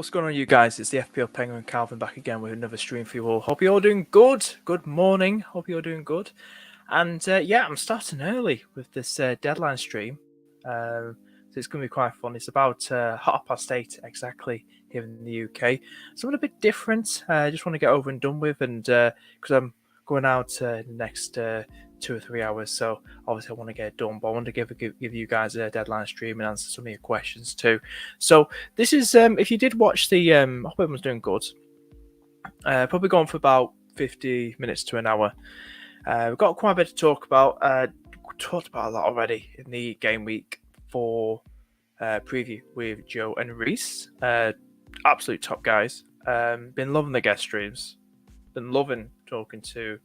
What's going on, you guys? It's the FPL Penguin Calvin back again with another stream for you all. Hope you're all doing good. Good morning. Hope you're doing good. And yeah, I'm starting early with this deadline stream. So it's going to be quite fun. It's about 8:30 exactly here in the UK. Something a bit different. I just want to get over and done with, and because I'm going out in the next 2 or 3 hours, so obviously I want to get it done, but I want to give you guys a deadline stream and answer some of your questions too. So this is if you did watch the I hope everyone's doing good. Probably going for about 50 minutes to an hour. We've got quite a bit to talk about. Talked about a lot already in the game week 4 preview with Joe and Reese. Absolute top guys. Been loving the guest streams. Been loving talking to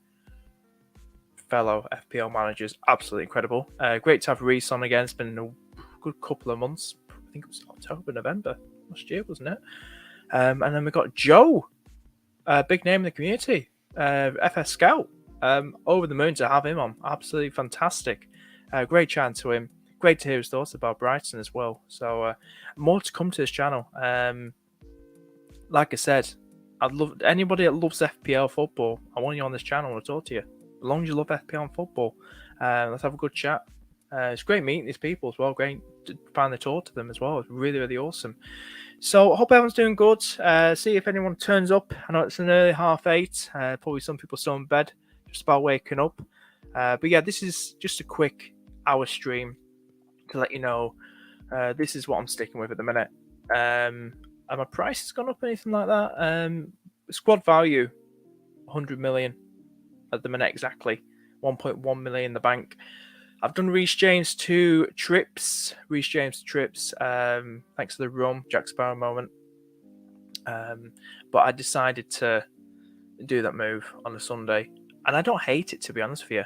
fellow FPL managers. Absolutely incredible. Great to have Reese on again. It's been a good couple of months. I think it was October, November last year, wasn't it? And then we got Joe, big name in the community, FS Scout. Over the moon to have him on. Absolutely fantastic. Great chatting to him. Great to hear his thoughts about Brighton as well. So more to come to this channel. Like I said, I'd love anybody that loves FPL football. I want you on this channel to talk to you. As long as you love FPL and football, let's have a good chat. It's great meeting these people as well. Great to finally talk to them as well. It's really, really awesome. So I hope everyone's doing good. See if anyone turns up. I know it's an early 8:30. Probably some people still in bed, just about waking up. But yeah, this is just a quick hour stream to let you know this is what I'm sticking with at the minute. And my price has gone up, anything like that. Squad value, 100 million at the minute exactly. 1.1 million in the bank. I've done Reece James to trips. Thanks to the rum, Jack Sparrow moment. But I decided to do that move on a Sunday. And I don't hate it, to be honest with you.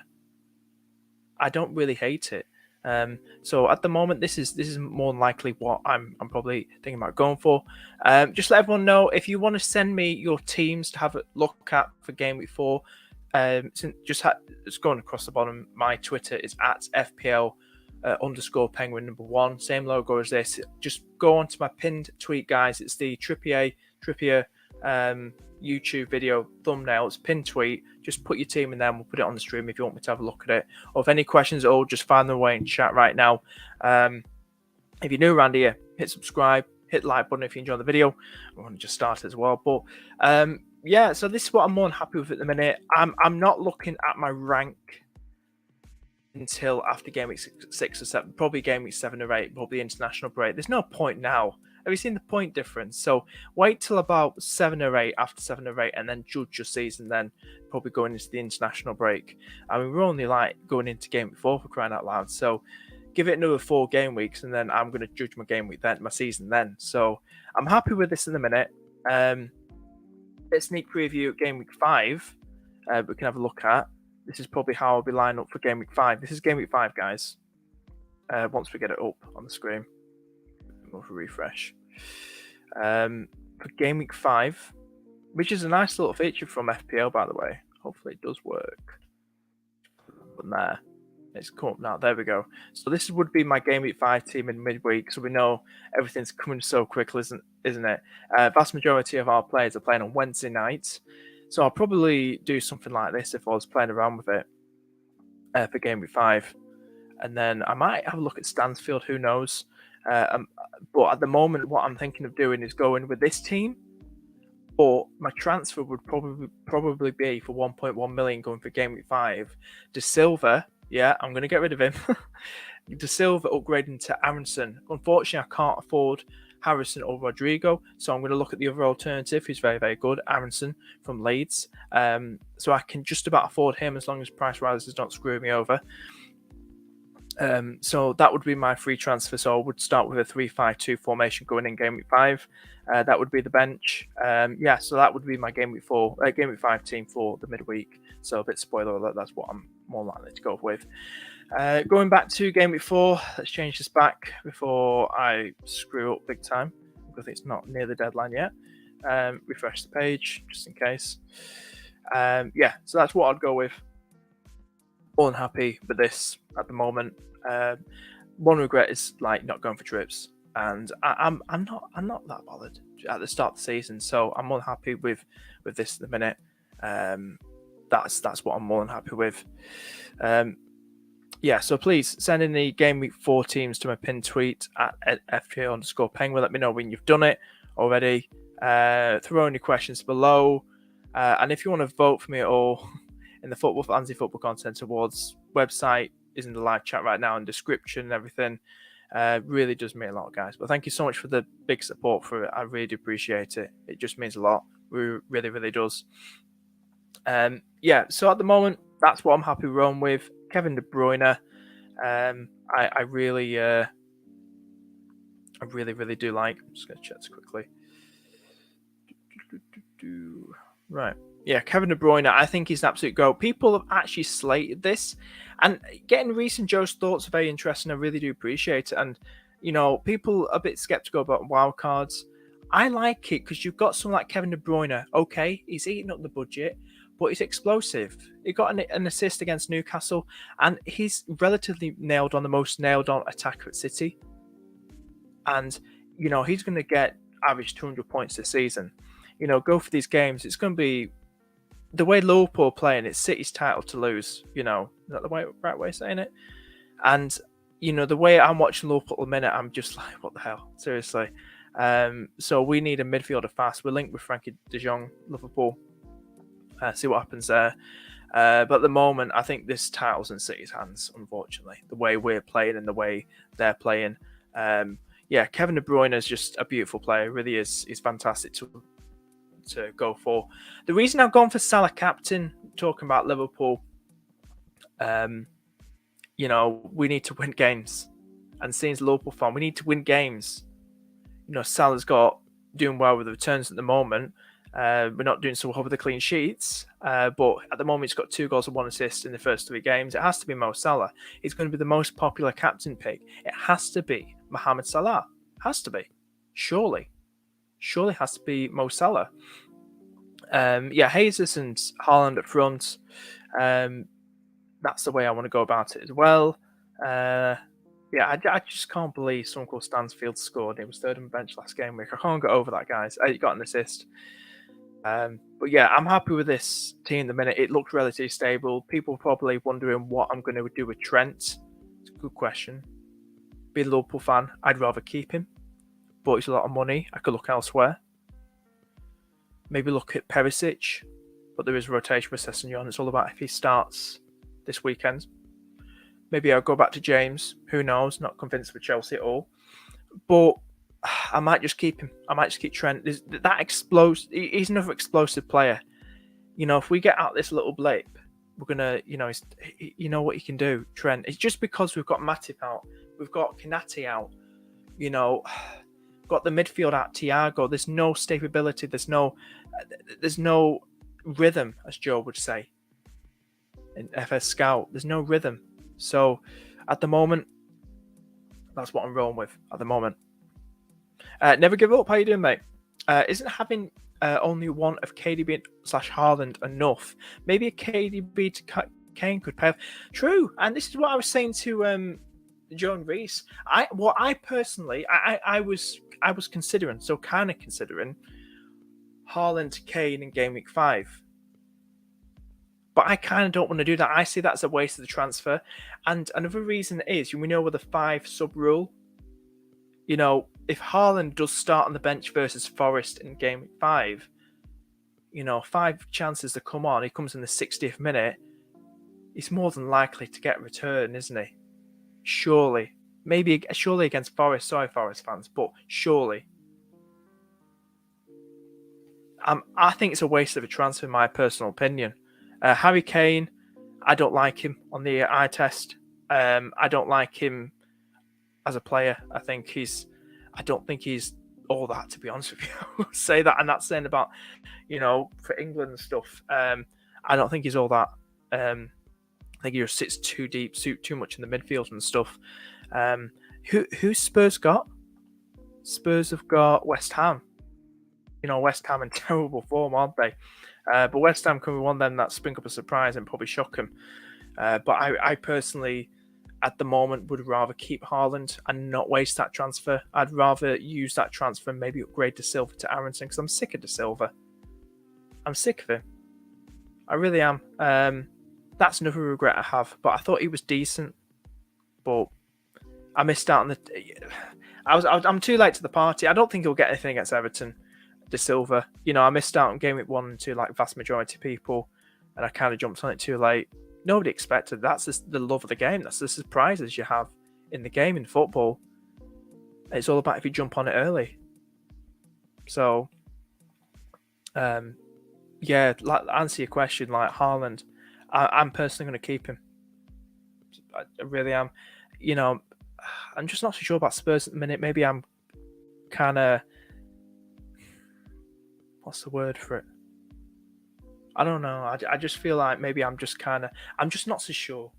I don't really hate it. So at the moment, this is more than likely what I'm probably thinking about going for. Just let everyone know, if you want to send me your teams to have a look at for Game Week 4, it's going across the bottom. My Twitter is at FPL _Penguin #1. Same logo as this. Just go onto my pinned tweet, guys. It's the Trippier YouTube video thumbnail. It's pinned tweet. Just put your team in there and we'll put it on the stream if you want me to have a look at it. Or if any questions at all, just find them away in chat right now. If you're new around here, hit subscribe, hit the like button if you enjoy the video. I want to just start as well. But yeah, so this is what I'm more than happy with at the minute. I'm not looking at my rank until after Game Week 6 or 7, probably Game Week 7 or 8, probably international break. There's no point now. Have you seen the point difference? So wait till about 7 or 8, after 7 or 8, and then judge your season then, probably going into the international break. I mean, we're only like going into Game Week 4 for crying out loud. So give it another 4 game weeks, and then I'm going to judge my game week then, my season then. So I'm happy with this in a minute. Let's sneak preview Game Week 5. We can have a look at. This is probably how I'll be lined up for Game Week 5. This is Game Week 5, guys. Once we get it up on the screen. We'll refresh. For Game Week 5, which is a nice little feature from FPL, by the way. Hopefully it does work. But there. It's come up now. There we go. So this would be my Game Week 5 team in midweek. So we know everything's coming so quickly, isn't it? Vast majority of our players are playing on Wednesday nights. So I'll probably do something like this if I was playing around with it for Game Week 5. And then I might have a look at Stansfield, who knows. But at the moment, what I'm thinking of doing is going with this team. But my transfer would probably be for 1.1 million going for Game Week 5. De Silva, yeah, I'm going to get rid of him. De Silva upgrading to Aronson. Unfortunately, I can't afford Harrison or Rodrigo, so I'm going to look at the other alternative, who's very, very good, Aronson from Leeds. So I can just about afford him as long as price rises don't screw me over. So that would be my free transfer. So I would start with a 3-5-2 formation going in Game Week 5. That would be the bench. Yeah, so that would be my Game Week 5 team for the midweek. So a bit spoiler alert, that's what I'm more likely to go with. Going back to Game Week 4, let's change this back before I screw up big time, because it's not near the deadline yet. Refresh the page just in case. Yeah, so that's what I'd go with. More than happy with this at the moment. One regret is like not going for trips. and I'm not that bothered at the start of the season. So I'm more than happy with this at the minute. That's what I'm more than happy with. Yeah, so please send in the Game Week 4 teams to my pinned tweet at FPL_Penguin. Let me know when you've done it already. Throw any questions below. And if you want to vote for me at all in the Football for Anti-Football Content Awards website is in the live chat right now and description and everything. Really does mean a lot, guys. But thank you so much for the big support for it. I really do appreciate it. It just means a lot. It really, really does. Yeah, so at the moment, that's what I'm happy rolling with. Kevin De Bruyne, I really do like. I'm just going to check this quickly. Right. Yeah, Kevin De Bruyne, I think he's an absolute goat. People have actually slated this, and getting Reese and Joe's thoughts are very interesting. I really do appreciate it. And, people are a bit skeptical about wildcards. I like it because you've got someone like Kevin De Bruyne. Okay, he's eating up the budget, but he's explosive. He got an assist against Newcastle, and he's relatively nailed on, the most nailed on attacker at City. And, he's going to get average 200 points this season. Go for these games. It's going to be the way Liverpool are playing. It's City's title to lose. Is that the right way of saying it? And, the way I'm watching Liverpool at the minute, I'm just like, what the hell? Seriously. So we need a midfielder fast. We're linked with Frankie de Jong, Liverpool. See what happens there. But at the moment, I think this title's in City's hands, unfortunately. The way we're playing and the way they're playing. Yeah, Kevin De Bruyne is just a beautiful player. Really is. He's fantastic to go for. The reason I've gone for Salah captain, talking about Liverpool, we need to win games. And seeing as a Liverpool fan, we need to win games. Salah's doing well with the returns at the moment. We're not doing so well with the clean sheets, but at the moment he's got 2 goals and 1 assist in the first 3 games. It has to be Mo Salah. He's going to be the most popular captain pick. It has to be Mohamed Salah. Has to be. Surely has to be Mo Salah. Jesus and Haaland up front. That's the way I want to go about it as well. I just can't believe someone called Stansfield scored. He was third on the bench last game week. I can't get over that, guys. He got an assist. But yeah, I'm happy with this team at the minute. It looks relatively stable. People are probably wondering what I'm going to do with Trent. It's a good question. Be a Liverpool fan, I'd rather keep him. But it's a lot of money. I could look elsewhere. Maybe look at Perisic. But there is rotation for Sessegnon. It's all about if he starts this weekend. Maybe I'll go back to James. Who knows? Not convinced with Chelsea at all. But I might just keep him. I might just keep Trent. That explodes. He's another explosive player. If we get out this little blip, we're gonna, you know what he can do, Trent. It's just because we've got Matip out, we've got Kanati out, got the midfield out, Thiago. There's no stability. There's no rhythm, as Joe would say in FS Scout. There's no rhythm. So at the moment, that's what I'm rolling with at the moment. Never give up. How you doing, mate? Isn't having only one of KDB / Haaland enough? Maybe a KDB to Kane could pay off. True, and this is what I was saying to Joe and Reese. I personally was considering, so kind of considering Haaland, Kane in Game Week 5. But I kind of don't want to do that. I see that as a waste of the transfer. And another reason is, we know with the 5 sub rule, if Haaland does start on the bench versus Forest in Game 5, 5 chances to come on, he comes in the 60th minute, he's more than likely to get a return, isn't he? Surely. Surely against Forest. Sorry, Forest fans, but surely. I think it's a waste of a transfer, in my personal opinion. Harry Kane, I don't like him on the eye test. I don't like him as a player. I don't think he's all that, to be honest with you. Say that, and that's saying about, for England and stuff. I don't think he's all that. I think he just sits too deep, too much in the midfield and stuff. Who's Spurs got? Spurs have got West Ham. West Ham in terrible form, aren't they? But West Ham can be one of them that spring up a surprise and probably shock them. But I personally, at the moment would rather keep Haaland and not waste that transfer. I'd rather use that transfer and maybe upgrade De Silva to Aronson because I'm sick of De Silva. I'm sick of him. I really am. That's another regret I have. But I thought he was decent. But I missed out on the. I'm too late to the party. I don't think he'll get anything against Everton. De Silva. I missed out on Gameweek 1 and 2 like vast majority of people. And I kind of jumped on it too late. Nobody expected. That's the love of the game. That's the surprises you have in the game in football. It's all about if you jump on it early. So, answer your question. Like Haaland, I'm personally going to keep him. I really am. I'm just not so sure about Spurs at the minute. Maybe I'm kind of. What's the word for it? I don't know. I just feel like maybe I'm just not so sure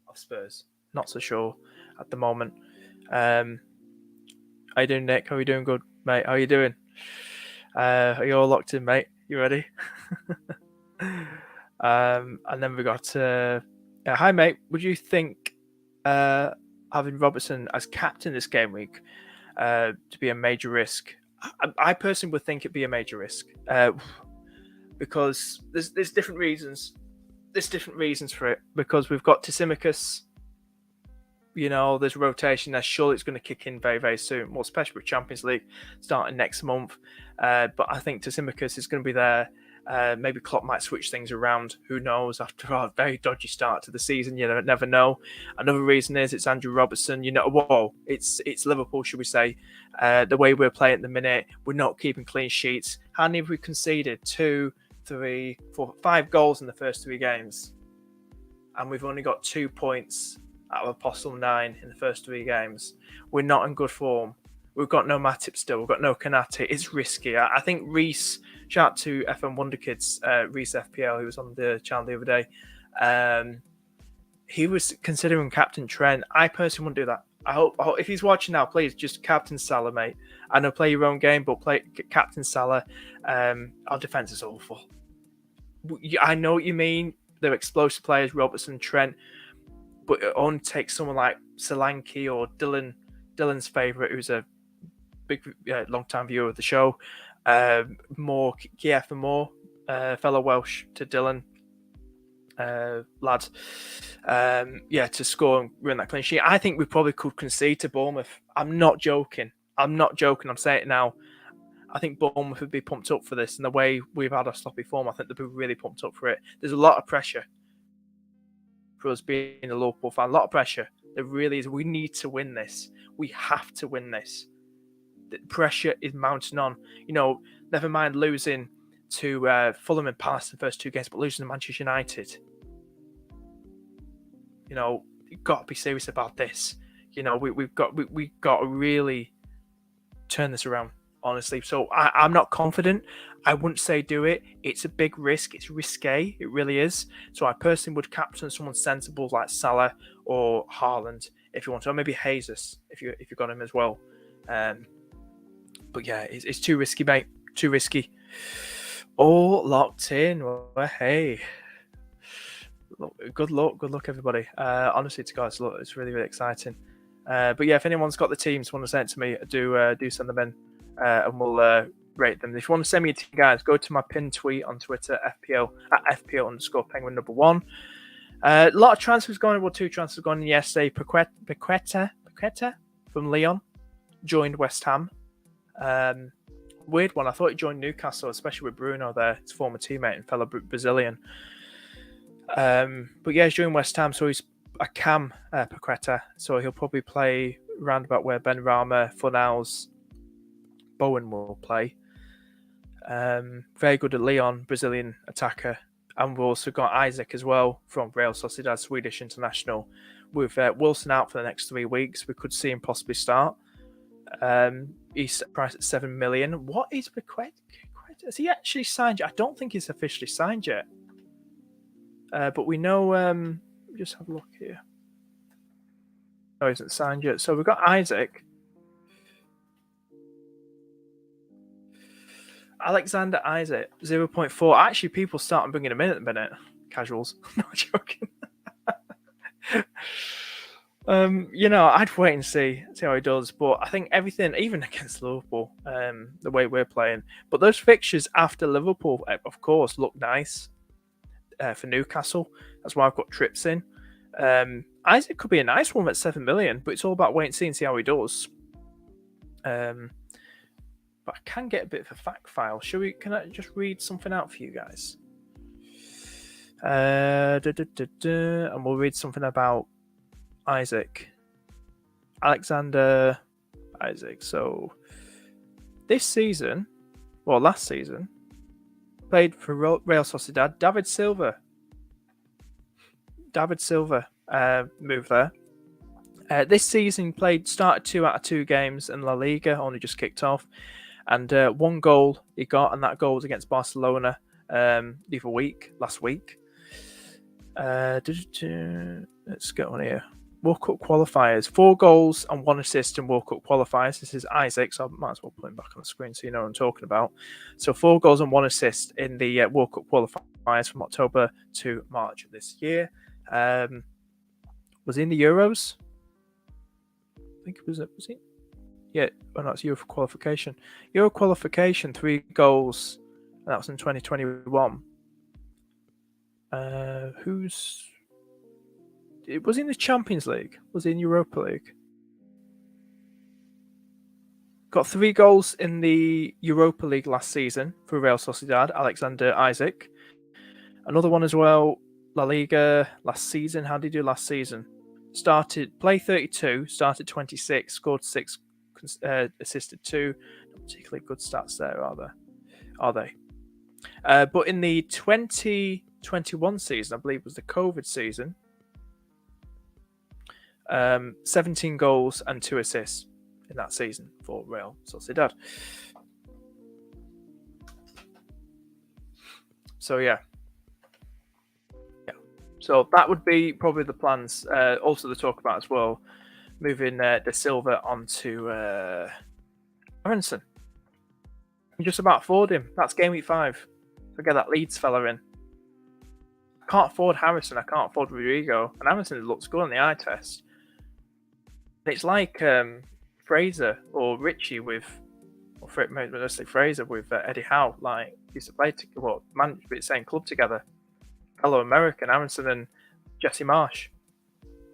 of Spurs. Not so sure at the moment. How you doing, Nick? How are you doing? Good, mate. How are you doing? Are you all locked in, mate? You ready? And then we got hi, mate. Would you think having Robertson as captain this game week to be a major risk? I personally would think it'd be a major risk. Because there's different reasons. There's different reasons for it. Because we've got Tisimicus, there's rotation there. Surely it's going to kick in very, very soon. Well, especially with Champions League starting next month. But I think Tisimicus is going to be there. Maybe Klopp might switch things around. Who knows? After a very dodgy start to the season, you never know. Another reason is it's Andrew Robertson. It's Liverpool, should we say? The way we're playing at the minute, we're not keeping clean sheets. How many have we conceded? 2, 3, 4, 5 goals in the first 3 games, and we've only got 2 points out of a possible 9 in the first 3 games. We're not in good form. We've got no Matip still. We've got no Kanate. It's risky. I think Reese, shout out to FM Wonder Kids, Reese FPL, who was on the channel the other day. He was considering Captain Trent. I personally wouldn't do that. I hope if he's watching now, please just Captain Salah, mate. I know play your own game, but play Captain Salah. Our defense is awful. I know what you mean. They're explosive players, Robertson, Trent, but it only takes someone like Solanke or Dylan's favourite, who's a big, long-time viewer of the show, more Kiev and more, fellow Welsh to Dylan, lads, to score and run that clean sheet. I think we probably could concede to Bournemouth. I'm not joking. I'm saying it now. I think Bournemouth would be pumped up for this, and the way we've had our sloppy form, I think they'd be really pumped up for it. There's a lot of pressure for us being a Liverpool fan. A lot of pressure. There really is. We need to win this. We have to win this. The pressure is mounting on. Never mind losing to Fulham and Palace in the first 2 games, but losing to Manchester United. You've got to be serious about this. We've got to really turn this around, honestly. So I'm not confident. I wouldn't say do it. It's a big risk. It's risque. It really is. So I personally would captain someone sensible like Salah or Haaland if you want to, or maybe Jesus if you got him as well. But yeah, it's too risky, mate. Too risky. All locked in. Well, hey. Good luck, everybody. Honestly, to guys, look, it's really, really exciting. But yeah, if anyone's got the teams want to send it to me, do send them in, and we'll rate them. If you want to send me a team, guys, go to my pinned tweet on Twitter, FPL_Penguin #1. A lot of transfers going. Well, 2 transfers going yesterday. Paqueta from Lyon joined West Ham. Weird one. I thought he joined Newcastle, especially with Bruno there, his former teammate and fellow Brazilian. But yeah, he's joined West Ham, so he's a cam, Paqueta, so he'll probably play round about where Ben Rama, Fornals, Bowen will play. Very good at Lyon, Brazilian attacker. And we've also got Isaac as well from Real Sociedad, Swedish international. With Wilson out for the next 3 weeks, we could see him possibly start. He's priced at 7 million. What is Paqueta? Has he actually signed yet? I don't think he's officially signed yet. But we know, just have a look here. No, he hasn't signed yet. So we've got Isaac. Alexander Isaac, 0.4. Actually, people starting bringing him in at the minute. Casuals. Not joking. I'd wait and see how he does. But I think everything, even against Liverpool, the way we're playing, but those fixtures after Liverpool, of course, look nice for Newcastle. That's why I've got trips in. Isaac could be a nice one at 7 million, but it's all about wait and see and see how he does. But I can get a bit of a fact file. Can I just read something out for you guys? And we'll read something about Alexander Isaac. So this season, last season, played for Real Sociedad. David Silva moved there. This season started 2 out of 2 games in La Liga, only just kicked off. And 1 goal he got, and that goal was against Barcelona last week. Let's get on here. World Cup qualifiers, 4 goals and 1 assist in World Cup qualifiers. This is Isaac, so I might as well put him back on the screen so you know what I'm talking about. So 4 goals and 1 assist in the World Cup qualifiers from October to March of this year. Was he in the Euros? I think it was he? Yeah, well, that's Euro qualification. Euro qualification, 3 goals. That was in 2021. Was he in the Champions League? Was he in Europa League? Got 3 goals in the Europa League last season for Real Sociedad, Alexander Isaac. Another one as well, La Liga last season. How did he do last season? Play 32, started 26, scored 6, assisted 2. Not particularly good stats there, are they? But in the 2021 season, I believe was the COVID season, 17 goals and 2 assists in that season for Real Sociedad. So yeah. So that would be probably the plans. Also to talk about as well, moving De Silva onto Aronson. I'm just about afford him. That's game week 5. So get that Leeds fella in. I can't afford Harrison. I can't afford Rodrigo. And Harrison looks good on the eye test. It's like Fraser or Richie mostly Fraser with Eddie Howe. Like used to play managed the same club together. Fellow American, Aronson and Jesse Marsh.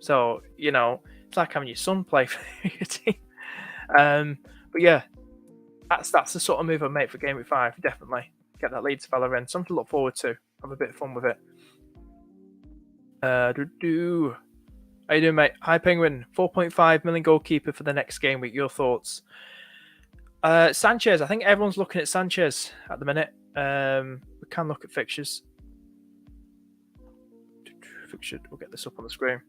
So, it's like having your son play for your team. But yeah, that's the sort of move I make for Game Week 5, definitely. Get that Leeds fella in. Something to look forward to. Have a bit of fun with it. How you doing, mate? Hi, Penguin. 4.5 million goalkeeper for the next game week. Your thoughts? Sanchez. I think everyone's looking at Sanchez at the minute. We can look at fixtures. We'll get this up on the screen.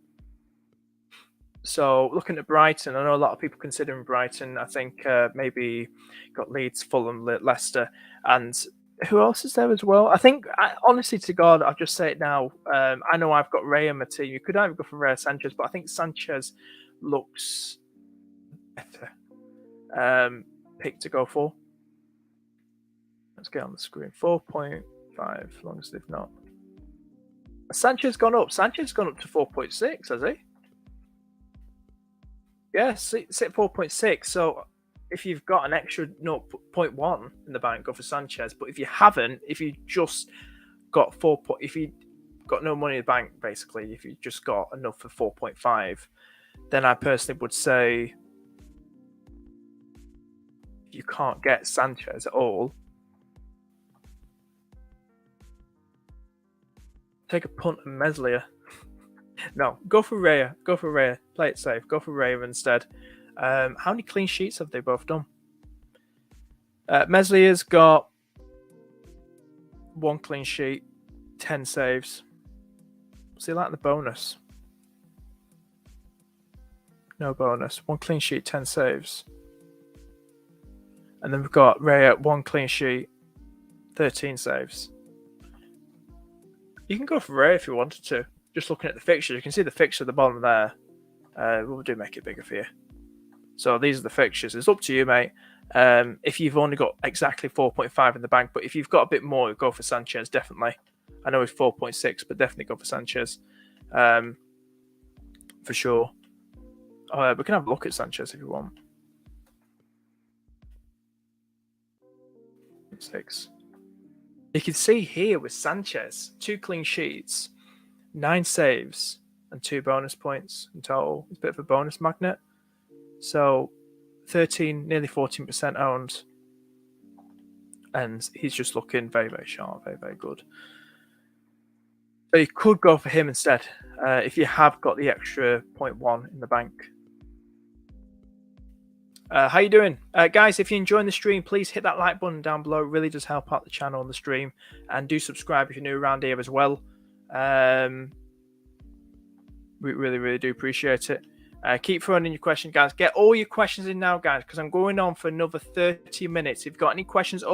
So looking at Brighton, I know a lot of people considering Brighton. I think maybe got Leeds, Fulham, Leicester, and who else is there as well? I think, honestly to God, I'll just say it now. I know I've got Ray in my team. You could either go for Ray or Sanchez, but I think Sanchez looks better pick to go for. Let's get on the screen. 4.5, as long as they've not. Sanchez gone up. Sanchez gone up to 4.6, has he? Yeah, sit 4.6. So if you've got an extra 0.1 in the bank, go for Sanchez. But if you haven't, if you just got if you got no money in the bank, basically, if you just got enough for 4.5, then I personally would say you can't get Sanchez at all. Take a punt on Meslier. No, go for Raya. Go for Raya. Play it safe. Go for Raya instead. How many clean sheets have they both done? Meslier's got 1 clean sheet, 10 saves. What's he like the bonus? No bonus. 1 clean sheet, 10 saves. And then we've got Raya, 1 clean sheet, 13 saves. You can go for Ray if you wanted to. Just looking at the fixture, you can see the fixture at the bottom there. We'll do make it bigger for you. So these are the fixtures. It's up to you, mate. If you've only got exactly 4.5 in the bank, but if you've got a bit more, go for Sanchez, definitely. I know it's 4.6, but definitely go for Sanchez. For sure. We can have a look at Sanchez if you want. 6. You can see here with Sanchez, 2 clean sheets, 9 saves, and 2 bonus points in total. It's a bit of a bonus magnet. So 13, nearly 14% owned. And he's just looking very, very sharp, very, very good. So you could go for him instead if you have got the extra 0.1 in the bank. How you doing? Guys, if you're enjoying the stream, please hit that like button down below. It really does help out the channel and the stream. And do subscribe if you're new around here as well. We really, really do appreciate it. Keep throwing in your questions, guys. Get all your questions in now, guys, because I'm going on for another 30 minutes. If you've got any questions,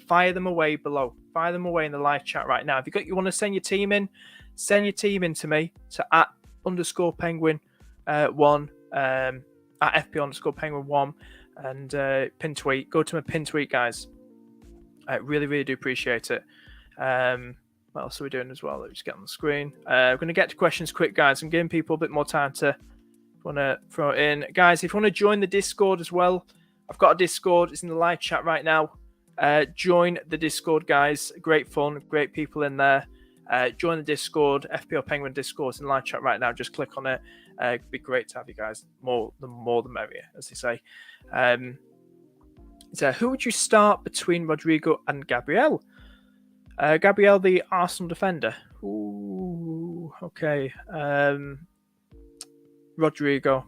fire them away below. Fire them away in the live chat right now. If you want to send your team in, send your team in to me to @_penguin 1 at FPL_penguin 1 and pin tweet. Go to my pin tweet, guys. I really, really do appreciate it. What else are we doing as well? Let's get on the screen. We're going to get to questions quick, guys. I'm giving people a bit more time to want to throw it in. Guys, if you want to join the Discord as well, I've got a Discord. It's in the live chat right now. Join the Discord, guys. Great fun, great people in there. Join the Discord, FPL Penguin Discord. It's in the live chat right now. Just click on it. It'd be great to have you guys. More the merrier, as they say. So who would you start between Rodrigo and Gabriel? Gabriel, the Arsenal defender. Ooh, okay. Rodrigo.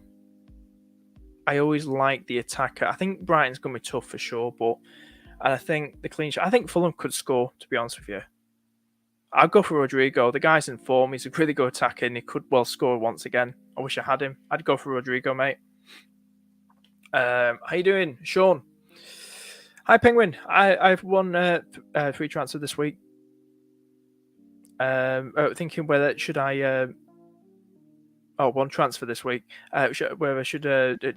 I always like the attacker. I think Brighton's going to be tough for sure, but I think the clean sheet. I think Fulham could score, to be honest with you. I'll go for Rodrigo. The guy's in form. He's a really good attacker, and he could well score once again. I wish I had him. I'd go for Rodrigo, mate. How you doing, Sean? Hi, Penguin. I've won free transfer this week. Thinking whether should I... one transfer this week. Whether I should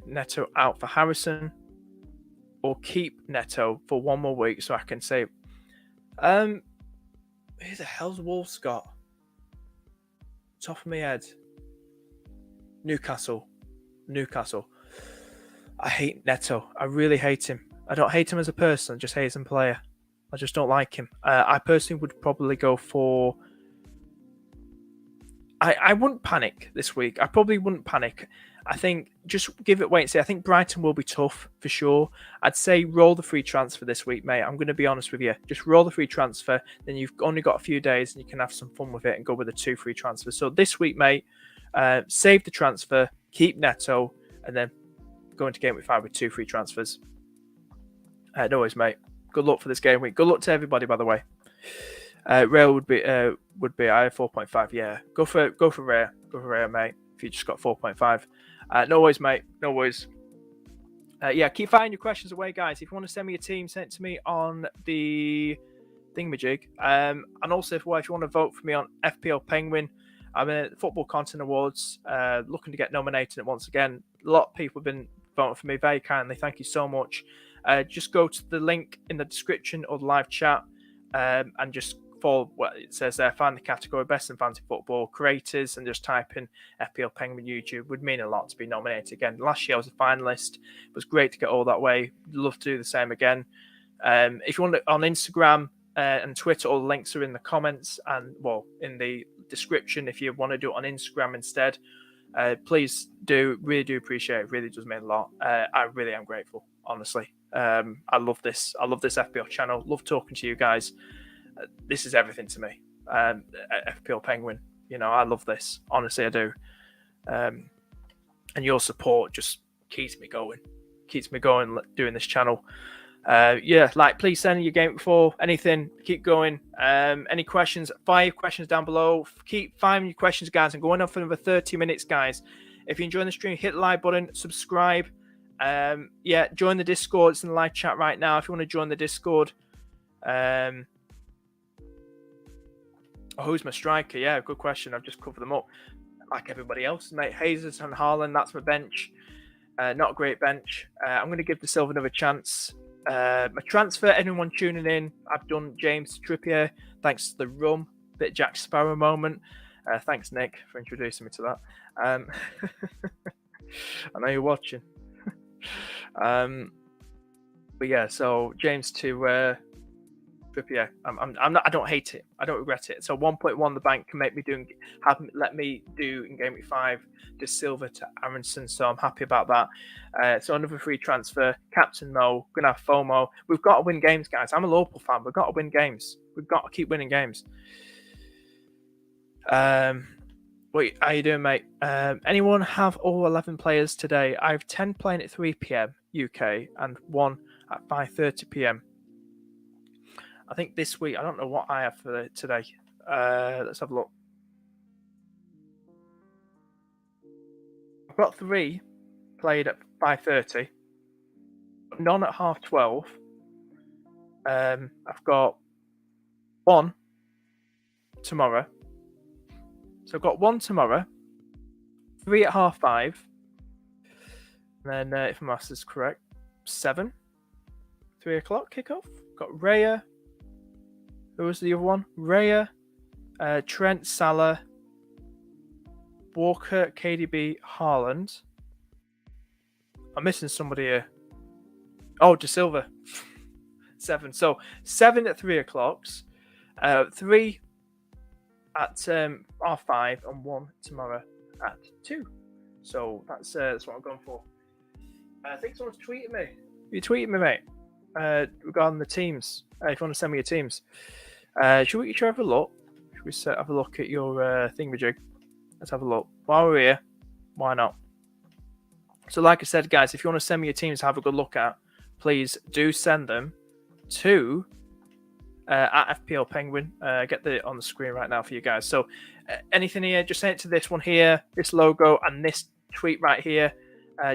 Neto out for Harrison or keep Neto for one more week so I can save. Who the hell's Wolves got? Top of my head. Newcastle. I hate Neto. I really hate him. I don't hate him as a person, just hate him as a player. I just don't like him. I personally would probably go for... I wouldn't panic this week. I probably wouldn't panic. I think just give it wait and see. I think Brighton will be tough for sure. I'd say roll the free transfer this week, mate. I'm going to be honest with you. Just roll the free transfer. Then you've only got a few days and you can have some fun with it and go with the 2 free transfers. So this week, mate, save the transfer, keep Neto, and then go into Game Week 5 with 2 free transfers. No worries, mate. Good luck for this game week. Good luck to everybody, by the way. Rare would be I have 4.5. Yeah, go for rare. Go for rare, mate. If you just got 4.5. No worries, mate. No worries. Yeah, keep firing your questions away, guys. If you want to send me a team, send it to me on the thingamajig. And also, if you want to vote for me on FPL Penguin, I'm in the Football Content Awards. Looking to get nominated once again. A lot of people have been voting for me very kindly. Thank you so much. Just go to the link in the description or the live chat and just follow what it says there. Find the category Best in Fantasy Football Creators and just type in FPL Penguin YouTube. Would mean a lot to be nominated again. Last year I was a finalist. It was great to get all that way. Love to do the same again. If you want to, on Instagram and Twitter, all the links are in the comments and in the description. If you want to do it on Instagram instead, please do. Really do appreciate it. Really does mean a lot. I really am grateful, honestly. I love this. I love this FPL channel. Love talking to you guys. This is everything to me. FPL Penguin. I love this. Honestly, I do. And your support just keeps me going. Keeps me going doing this channel. Please send your game before anything. Keep going. Any questions? 5 questions down below. Keep finding your questions, guys. I'm going on for another 30 minutes, guys. If you're enjoying the stream, hit the like button, subscribe. Join the Discord. It's in the live chat right now. If you want to join the Discord. Who's my striker? Yeah, good question. I've just covered them up like everybody else, mate. Jesus and Haaland, that's my bench. Not a great bench. I'm going to give the Silva another chance. My transfer, anyone tuning in, I've done James Trippier. Thanks to the rum, bit Jack Sparrow moment. Thanks, Nick, for introducing me to that. I know you're watching. But yeah, so James to Trippier. I'm not. I don't hate it. I don't regret it. So 1.1 the bank can make me let me do in game week 5 De Silva to Aronson. So I'm happy about that. So another free transfer. Captain Mo, gonna have FOMO. We've got to win games, guys. I'm a Liverpool fan. We've got to win games. We've got to keep winning games. Wait, how you doing, mate? Anyone have all 11 players today? I have 10 playing at 3 p.m. UK and 1 at 5:30 p.m. I think this week, I don't know what I have for today. Let's have a look. I've got 3 played at 5:30, none at 12:30. I've got 1 tomorrow. So I've got 1 tomorrow, 3 at 5:30, and then if my maths is correct, 7, 3 o'clock kickoff. Got Raya. Who was the other one? Raya, Trent, Salah, Walker, KDB, Haaland. I'm missing somebody here. Oh, De Silva. 7. So 7 at 3 o'clocks, 3 at 5:30, and 1 tomorrow at 2. So that's what I'm going for. I think someone's tweeted me. You tweeted me, mate, regarding the teams. If you want to send me your teams, should we have a look? Should we have a look at your thingamajig? Let's have a look. While we're here, why not? So, like I said, guys, if you want to send me your teams to have a good look at, please do send them to at FPL Penguin. Get the on the screen right now for you guys. So, anything here, just send it to this one here, this logo, and this tweet right here.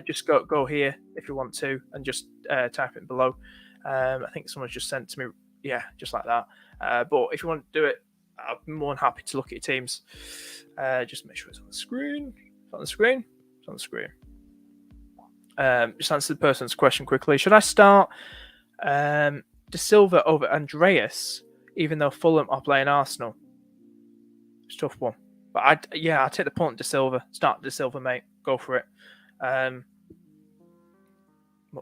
Just go here if you want to, and just type it below. I think someone's just sent to me, yeah, just like that. But if you want to do it, I'll be more than happy to look at your teams. Just make sure it's on the screen. It's on the screen. It's on the screen. Just answer the person's question quickly. Should I start De Silva over Andreas, even though Fulham are playing Arsenal? It's a tough one. But I'll take the punt, De Silva. Start De Silva, mate. Go for it. What are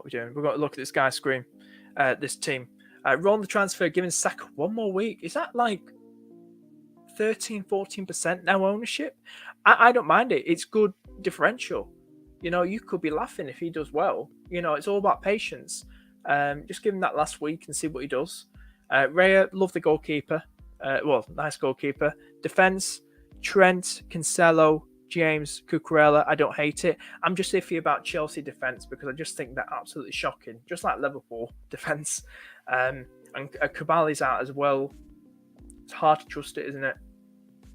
we doing? We've got to look at this guy's screen. This team. Roll the transfer, giving Saka 1 more week. Is that like 13-14% now ownership? I don't mind it. It's good differential. You know, you could be laughing if he does well. You know, it's all about patience. Just give him that last week and see what he does. Raya, love the goalkeeper. Nice goalkeeper. Defense, Trent, Cancelo, James, Cucurella. I don't hate it. I'm just iffy about Chelsea defense because I just think they're absolutely shocking. Just like Liverpool defense. And Kabali's out as well. It's hard to trust it, isn't it?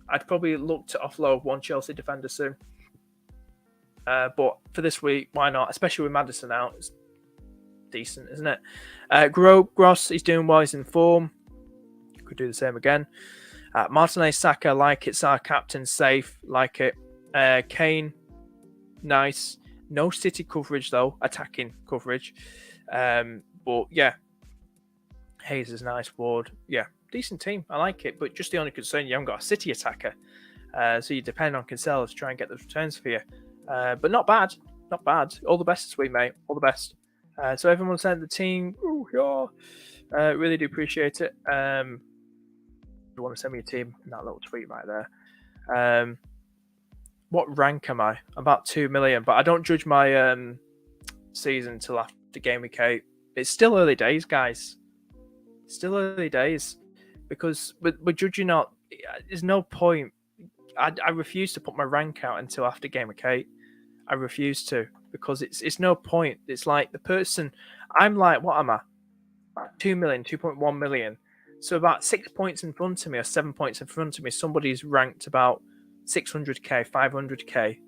I'd probably look to offload 1 Chelsea defender soon. But for this week, why not? Especially with Maddison out. It's decent, isn't it? Gross, he's doing well. He's in form. Could do the same again. Martinez, Saka, like it. Our captain, safe. Like it. Kane, nice. No City coverage, though. Attacking coverage. But, yeah. Hayes is nice. Ward. Yeah. Decent team. I like it. But just the only concern, you haven't got a City attacker. So you depend on Cancelo to try and get those returns for you. But not bad. Not bad. All the best this week, mate. All the best. So everyone sent the team. Ooh, yeah. Really do appreciate it. If you want to send me a team, in that little tweet right there. What rank am I? I'm about 2 million, but I don't judge my season till after Gameweek 8. It's still early days, guys. Still early days. Because we're judging out. There's no point. I refuse to put my rank out until after Gameweek 8. I refuse to, because it's no point. It's like the person, I'm like, what am I? 2 million, 2.1 million. So about 6 points in front of me, or 7 points in front of me, somebody's ranked about 600k, 500k.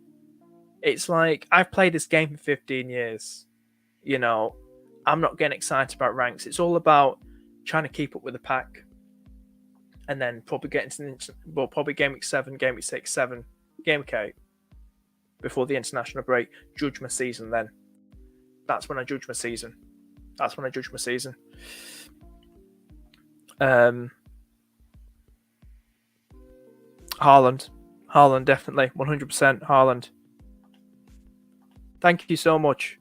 It's like, I've played this game for 15 years. You know, I'm not getting excited about ranks. It's all about trying to keep up with the pack. And then probably getting to probably Game Week 7, Game Week 6, 7, Game Week 8. Before the international break, judge my season then. That's when I judge my season. Haaland, definitely. 100% Haaland. Thank you so much.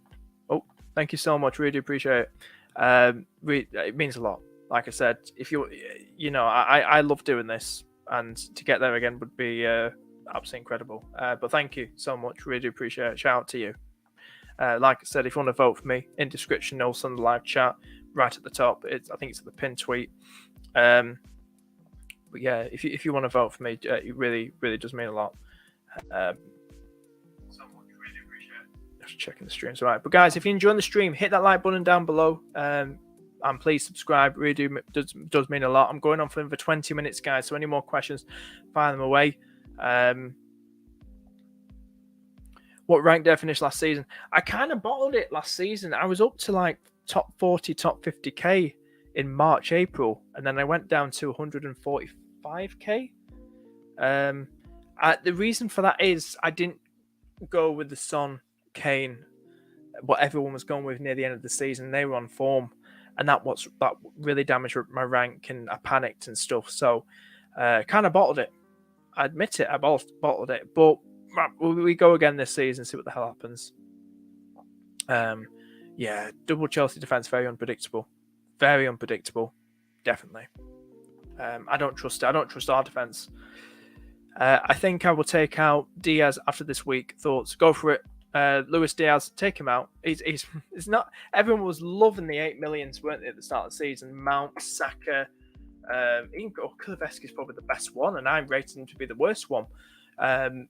Oh, thank you so much. Really appreciate it. It means a lot. Like I said, if I love doing this, and to get there again would be absolutely incredible. But thank you so much. Really appreciate it. Shout out to you. Like I said, if you want to vote for me, in description, also in the live chat, right at the top. I think it's the pinned tweet. But yeah, if you want to vote for me, it really, really does mean a lot. So much, really appreciate it. Just checking the streams, right? But guys, if you're enjoying the stream, hit that like button down below. And please subscribe. Really does mean a lot. I'm going on for another 20 minutes, guys. So any more questions, fire them away. What rank did I finish last season? I kind of bottled it last season. I was up to like top 40, top 50k in March, April, and then I went down to 145k. The reason for that is I didn't go with the Son, Kane, what everyone was going with near the end of the season. They were on form, and that really damaged my rank, and I panicked and stuff. So, kind of bottled it. I admit it, I bottled it, but we go again this season, see what the hell happens. Yeah, double Chelsea defense, very unpredictable, definitely. I don't trust it. I don't trust our defense. I think I will take out Diaz after this week. Thoughts? Go for it. Luis Diaz, take him out. He's not. Everyone was loving the 8 millions, weren't they, at the start of the season? Mount, Saka, even Kuleveski is probably the best one, and I rated him to be the worst one.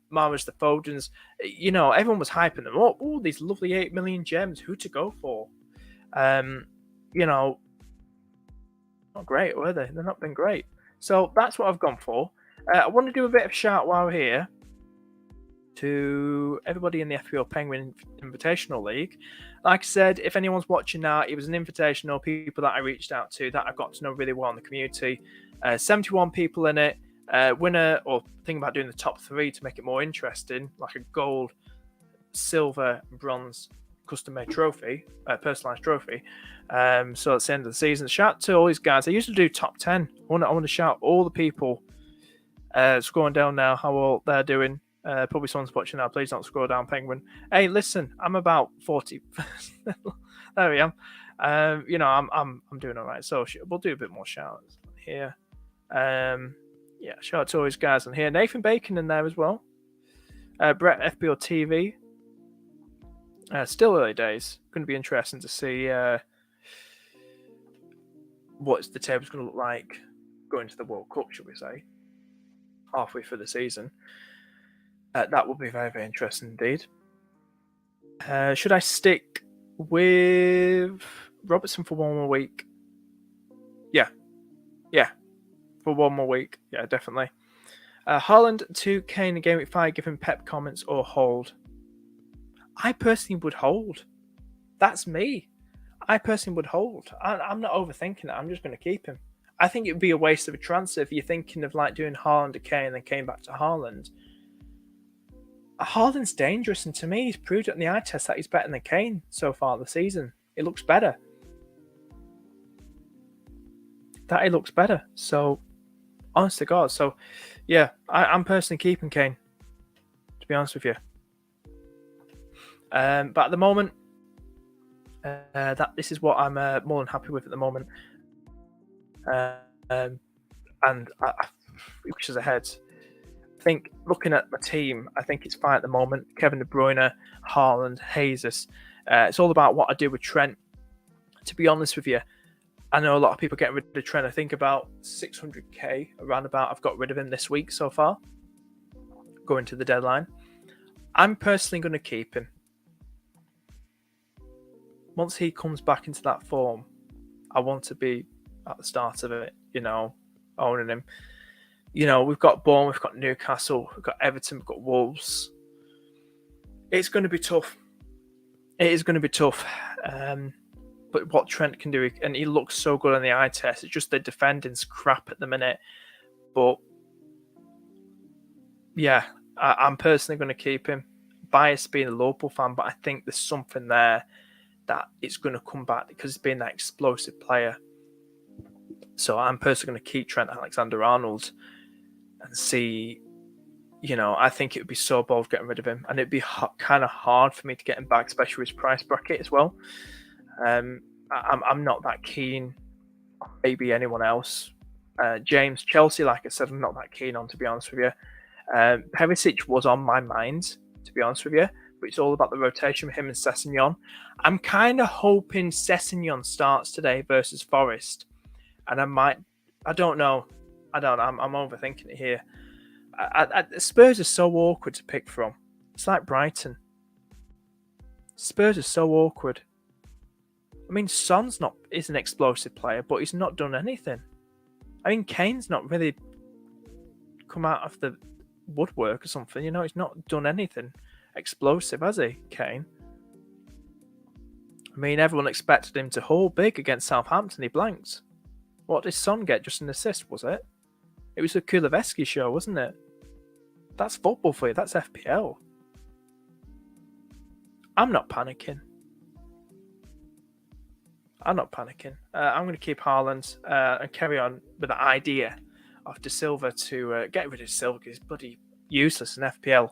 Marmers, the Fodens, everyone was hyping them up. Oh, these lovely 8 million gems. Who to go for? Not great, were they? They've not been great. So that's what I've gone for. I want to do a bit of shout while we're here to everybody in the FPL Penguin Invitational League. Like I said, if anyone's watching now, it was an invitational, people that I reached out to that I got to know really well in the community. 71 people in it. Winner, or think about doing the top 3 to make it more interesting, like a gold, silver, bronze custom-made trophy, personalized trophy. So that's the end of the season. Shout out to all these guys. I used to do top 10. I want to shout all the people. Scrolling down now, how all they're doing. Probably someone's watching now. Please don't scroll down, Penguin. Hey, listen, I'm about 40. There we am. I'm doing all right. So we'll do a bit more shouts here. Yeah, shout out to all these guys on here. Nathan Bacon in there as well. Brett FPL TV. Still early days. Going to be interesting to see what the table's going to look like going to the World Cup, should we say, halfway through the season. That will be very, very interesting indeed. Should I stick with Robertson for one more week? Yeah. For one more week. Yeah, definitely. Haaland to Kane in Gameweek 5, give him Pep comments or hold. I personally would hold. That's me. I personally would hold. I'm not overthinking it. I'm just going to keep him. I think it would be a waste of a transfer if you're thinking of like doing Haaland to Kane and then Kane back to Haaland. Haaland's dangerous, and to me, he's proved it in the eye test that he's better than Kane so far this season. It looks better. It looks better. So, honest to God. So, yeah, I'm personally keeping Kane, to be honest with you. But at the moment, this is what I'm more than happy with at the moment. And which is ahead. I think looking at my team, I think it's fine at the moment. Kevin De Bruyne, Haaland, Jesus. It's all about what I do with Trent. To be honest with you, I know a lot of people getting rid of Trent. I think about 600k around about. I've got rid of him this week so far, going to the deadline. I'm personally going to keep him. Once he comes back into that form, I want to be at the start of it, owning him. We've got Bournemouth, we've got Newcastle, we've got Everton, we've got Wolves. It's going to be tough. It is going to be tough. But what Trent can do, and he looks so good on the eye test, it's just the defending's crap at the minute. But, yeah, I'm personally going to keep him. Biased being a Liverpool fan, but I think there's something there that it's going to come back because he's been that explosive player. So I'm personally going to keep Trent Alexander-Arnold and see I think it would be so bold getting rid of him, and it'd be kind of hard for me to get him back, especially with his price bracket as well. I'm not that keen. Maybe anyone else. James, Chelsea, like I said, I'm not that keen on, to be honest with you. Perisic was on my mind, to be honest with you, but it's all about the rotation with him and Sessegnon. I'm kind of hoping Sessegnon starts today versus Forest, and I don't know. I'm overthinking it here. Spurs are so awkward to pick from. It's like Brighton. Spurs are so awkward. I mean, Son's is an explosive player, but he's not done anything. I mean, Kane's not really come out of the woodwork or something. He's not done anything explosive, has he, Kane? I mean, everyone expected him to haul big against Southampton. He blanked. What did Son get? Just an assist, was it? It was a Kuleveski show, wasn't it? That's football for you. That's FPL. I'm not panicking. I'm going to keep Haaland and carry on with the idea of De Silva to get rid of Silva because he's bloody useless in FPL.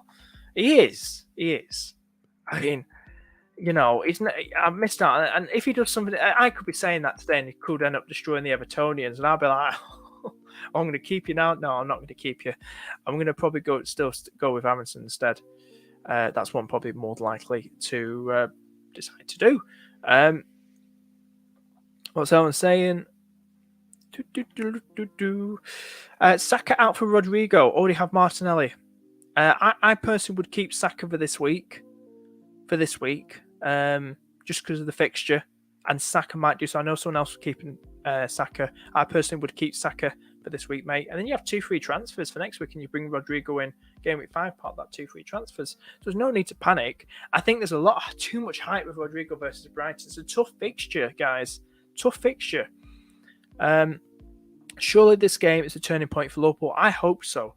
He is. I mean, he's not, I missed out. And if he does something, I could be saying that today and he could end up destroying the Evertonians. And I'll be like, I'm going to keep you now. No, I'm not going to keep you. I'm going to probably go with Amundsen instead. That's what I'm probably more likely to decide to do. What's Ellen saying? Saka out for Rodrigo. Already have Martinelli. I personally would keep Saka for this week. Just because of the fixture. And Saka might do so. I know someone else was keeping Saka. I personally would keep Saka for this week, mate. And then you have 2 free transfers for next week, and you bring Rodrigo in Gameweek 5 part that 2 free transfers. So there's no need to panic. I think there's too much hype with Rodrigo versus Brighton. It's a tough fixture, guys. Tough fixture. Surely this game is a turning point for Liverpool. I hope so.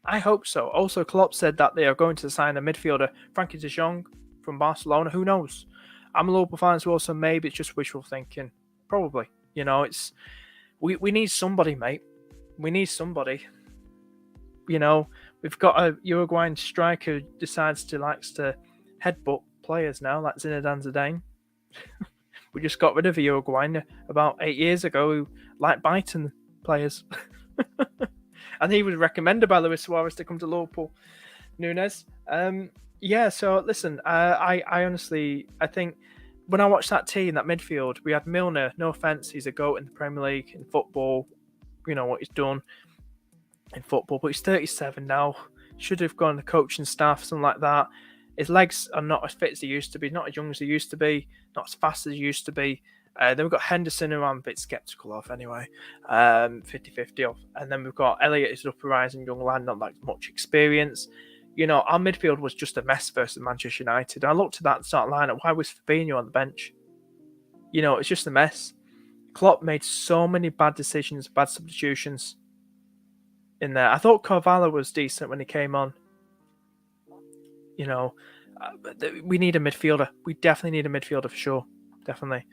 Also, Klopp said that they are going to sign a midfielder, Frankie de Jong from Barcelona. Who knows? I'm a Liverpool fan as well, so maybe it's just wishful thinking. Probably. It's we need somebody, mate. We need somebody. We've got a Uruguayan striker who likes to headbutt players now, like Zinedine Zidane. We just got rid of a Uruguayan about 8 years ago who liked biting players. And he was recommended by Luis Suarez to come to Liverpool. Nunes. So listen, I honestly, I think when I watched that team, that midfield, we had Milner. No offense, he's a GOAT in the Premier League, in football. What he's done in football, but he's 37 now. Should have gone to the coaching staff, something like that. His legs are not as fit as they used to be, not as young as they used to be, not as fast as they used to be. Then we've got Henderson, who I'm a bit sceptical of anyway, 50-50 of. And then we've got Elliott, who's an up-and-rising young lad, not that much experience. Our midfield was just a mess versus Manchester United. I looked at that start lineup. Why was Fabinho on the bench? It's just a mess. Klopp made so many bad decisions, bad substitutions in there. I thought Carvalho was decent when he came on. We need a midfielder. We definitely need a midfielder for sure. Definitely.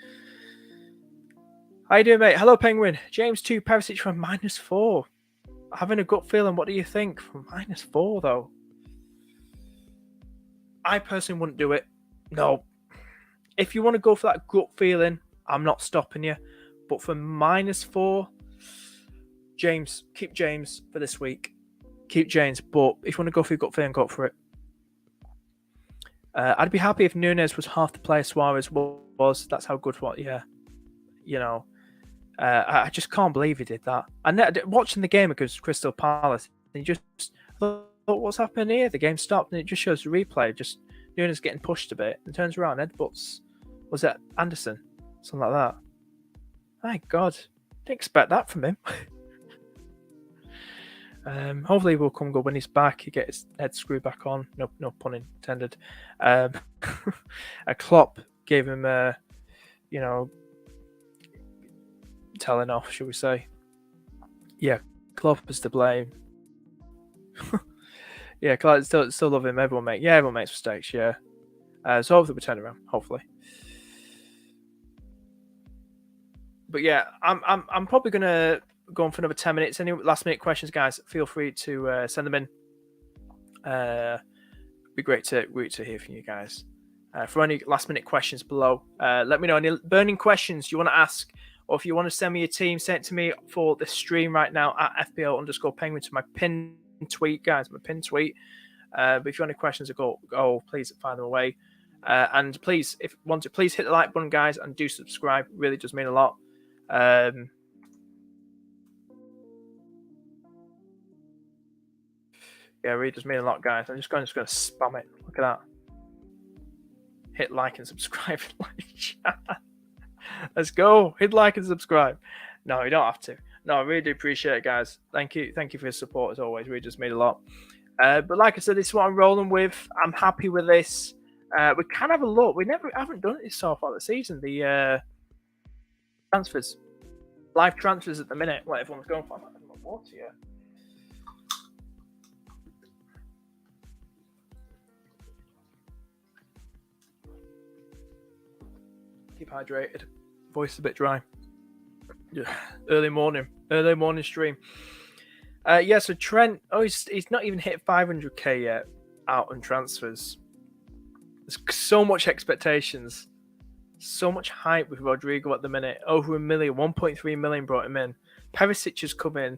How you doing, mate? Hello, Penguin. James 2, Perisic from -4. Having a gut feeling. What do you think? From -4, though. I personally wouldn't do it. No. If you want to go for that gut feeling, I'm not stopping you. But for -4, James, keep James for this week. Keep James. But if you want to go for your gut feeling, go for it. I'd be happy if Nunes was half the player Suarez was. That's how good I just can't believe he did that. And watching the game against Crystal Palace, I thought, what's happening here? The game stopped and it just shows the replay. Just Nunes getting pushed a bit and turns around, headbutts. Was it Anderson? Something like that. My God. Didn't expect that from him. Hopefully he'll come good when he's back. He get his head screwed back on. No pun intended. A Klopp gave him telling off, should we say? Yeah, Klopp is to blame. Yeah, Klopp still love him. Everyone makes mistakes. Yeah, so hopefully we turn around. Hopefully. But yeah, I'm probably gonna go on for another 10 minutes. Any last minute questions, guys? Feel free to send them in Be great to hear from you guys. For any last minute questions below, let me know any burning questions you want to ask, or if you want to send me a team, send it to me for the stream right now at FPL_Penguin to my pinned tweet, guys. My pinned tweet. But if you want any questions, go please find them away. And please, if you want to, please hit the like button, guys, and do subscribe. It really does mean a lot. Yeah, it really does mean a lot, guys. I'm just going to spam it. Look at that. Hit like and subscribe. Let's go. Hit like and subscribe. No, you don't have to. No, I really do appreciate it, guys. Thank you for your support as always. Really just mean a lot. But like I said, this is what I'm rolling with. I'm happy with this. We can have a look. We haven't done it so far this season. The transfers, live transfers at the minute. What everyone's going for. I'm not having my water yet. Keep hydrated. Voice a bit dry. Yeah. Early morning stream. Yeah, so Trent, he's not even hit 500k yet out on transfers. There's so much expectations, so much hype with Rodrigo at the minute. Over 1 million, 1.3 million brought him in. Perisic has come in,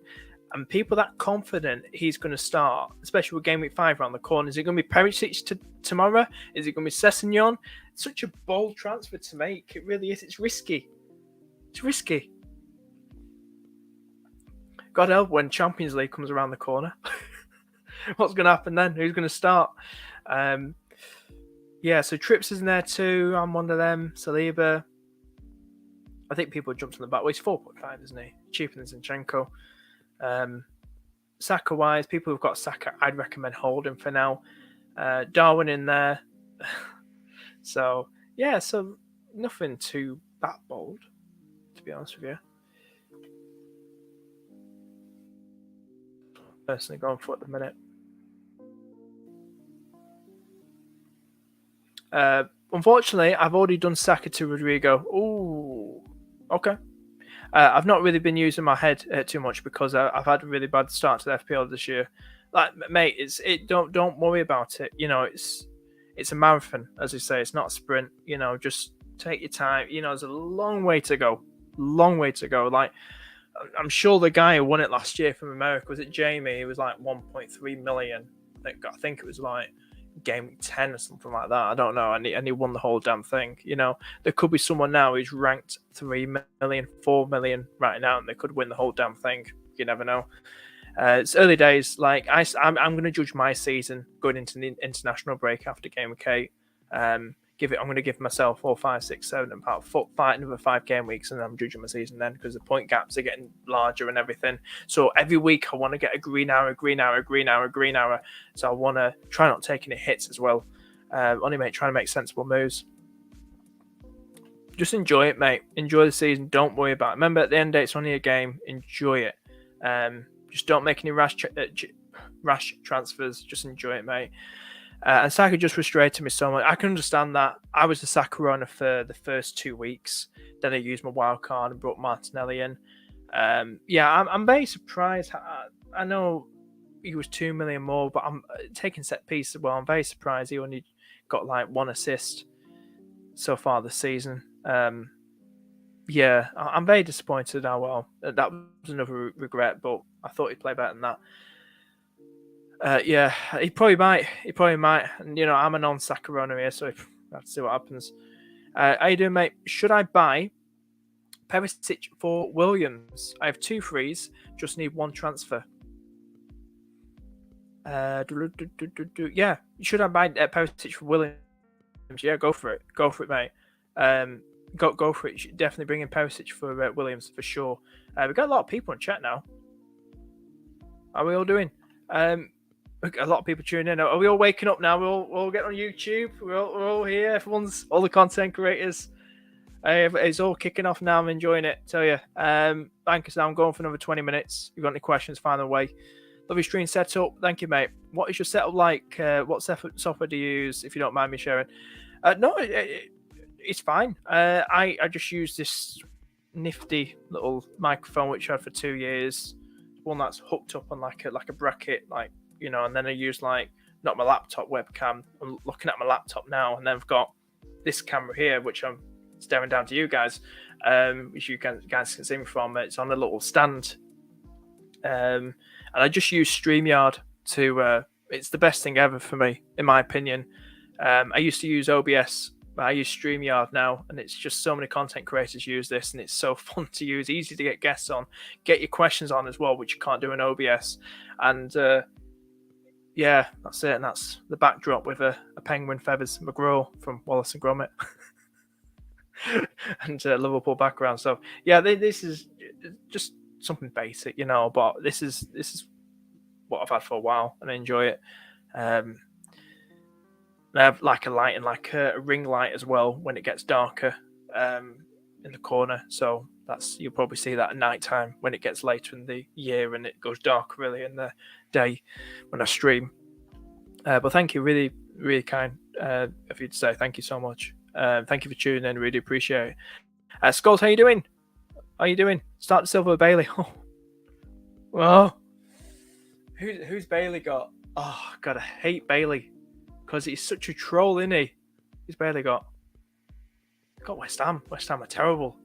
and people that confident he's going to start, especially with Game Week 5 around the corner. Is it going to be Perisic tomorrow? Is it going to be Sessegnon? It's such a bold transfer to make. It really is. It's risky. It's risky. God help when Champions League comes around the corner. What's going to happen then? Who's going to start? Yeah, so Trips is in there too. I'm one of them. Saliba. I think people jumped on the back. Well, he's 4.5, isn't he? Cheaper than Zinchenko. Saka-wise, people who've got Saka, I'd recommend holding for now. Darwin in there. So, yeah, so nothing too that bold, to be honest with you. Personally going for it at the minute. Unfortunately, I've already done Saka to Rodrigo. Ooh, okay. I've not really been using my head too much because I've had a really bad start to the FPL this year. Like, mate, don't worry about it. You know, it's a marathon, as you say. It's not a sprint. You know, just take your time. You know, there's a long way to go. Long way to go. Like, I'm sure the guy who won it last year from America, was it Jamie? He was like 1.3 million. I think it was like Game 10 or something like that. I don't know. And he won the whole damn thing. You know, there could be someone now who's ranked 3 million, 4 million right now, and they could win the whole damn thing. You never know. It's early days. Like I'm going to judge my season going into the international break after Game Week 8. I'm going to give myself 4, 5, 6, 7, and about another 5 game weeks, and I'm judging my season then because the point gaps are getting larger and everything. So every week I want to get a green arrow. So I want to try not taking any hits as well. Trying to make sensible moves. Just enjoy it, mate. Enjoy the season. Don't worry about it. Remember, at the end of the day, it's only a game. Enjoy it. Just don't make any rash transfers. Just enjoy it, mate. And Saka just frustrated me so much. I can understand that. I was the Saka owner for the first 2 weeks. Then I used my wildcard and brought Martinelli in. I'm very surprised. I know he was 2 million more, but I'm taking set piece as well. I'm very surprised he only got like 1 assist so far this season. I'm very disappointed now. Well, that was another regret, but I thought he'd play better than that. He probably might. And, you know, I'm a non-Saka owner here, so we'll have to see what happens. How you doing, mate? Should I buy Perisic for Williams? I have 2 frees, just need 1 transfer. Yeah, should I buy Perisic for Williams? Yeah, go for it. Go for it, mate. Go for it. You should definitely bring in Perisic for Williams for sure. We've got a lot of people in chat now. How are we all doing? A lot of people tuning in. Are we all waking up now? We're all getting on YouTube. We're all here. All the content creators. It's all kicking off now. I'm enjoying it. Tell you. Thank you. I'm going for another 20 minutes. If you've got any questions, find a way. Love your stream setup. Thank you, mate. What is your setup like? What software do you use? If you don't mind me sharing. No, it's fine. I just use this nifty little microphone which I had for 2 years. One that's hooked up on like a bracket, like, you know, and then I use like not my laptop webcam. I'm looking at my laptop now, and then I've got this camera here, which I'm staring down to you guys, which you guys can see me from. It's on a little stand, and I just use StreamYard to. It's the best thing ever for me, in my opinion. I used to use OBS, but I use StreamYard now, and it's just so many content creators use this, and it's so fun to use, easy to get guests on, get your questions on as well, which you can't do in OBS. And yeah, that's it, and that's the backdrop with a penguin feathers McGraw from Wallace and Gromit. And Liverpool background. So yeah, this is just something basic, but this is what I've had for a while, and I enjoy it. I have like a light and like a ring light as well when it gets darker in the corner. So you'll probably see that at night time when it gets later in the year and it goes dark really in the day when I stream. But thank you, really, really kind of you to say. Thank you so much. Thank you for tuning in. Really appreciate it. Skulls, how you doing? How you doing? Start Silver Bailey. Oh, who's Bailey got? Oh, God, I hate Bailey because he's such a troll, isn't he? Who's Bailey got? Got West Ham. West Ham are terrible.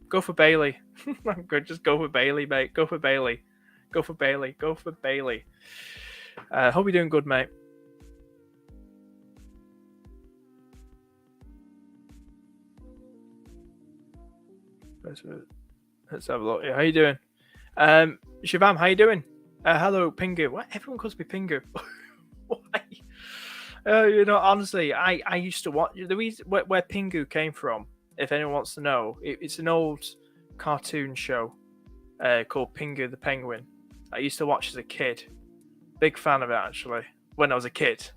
Go for Bailey. I'm good. Just go for Bailey, mate. Go for Bailey. Go for Bailey. Go for Bailey. Hope you're doing good, mate. Let's have a look. Yeah, how you doing? Shivam, how you doing? Hello, Pingu. What? Everyone calls me Pingu. Why? Honestly, I used to watch the reason where Pingu came from. If anyone wants to know, it's an old cartoon show called Pingu the Penguin. I used to watch as a kid. Big fan of it actually when I was a kid,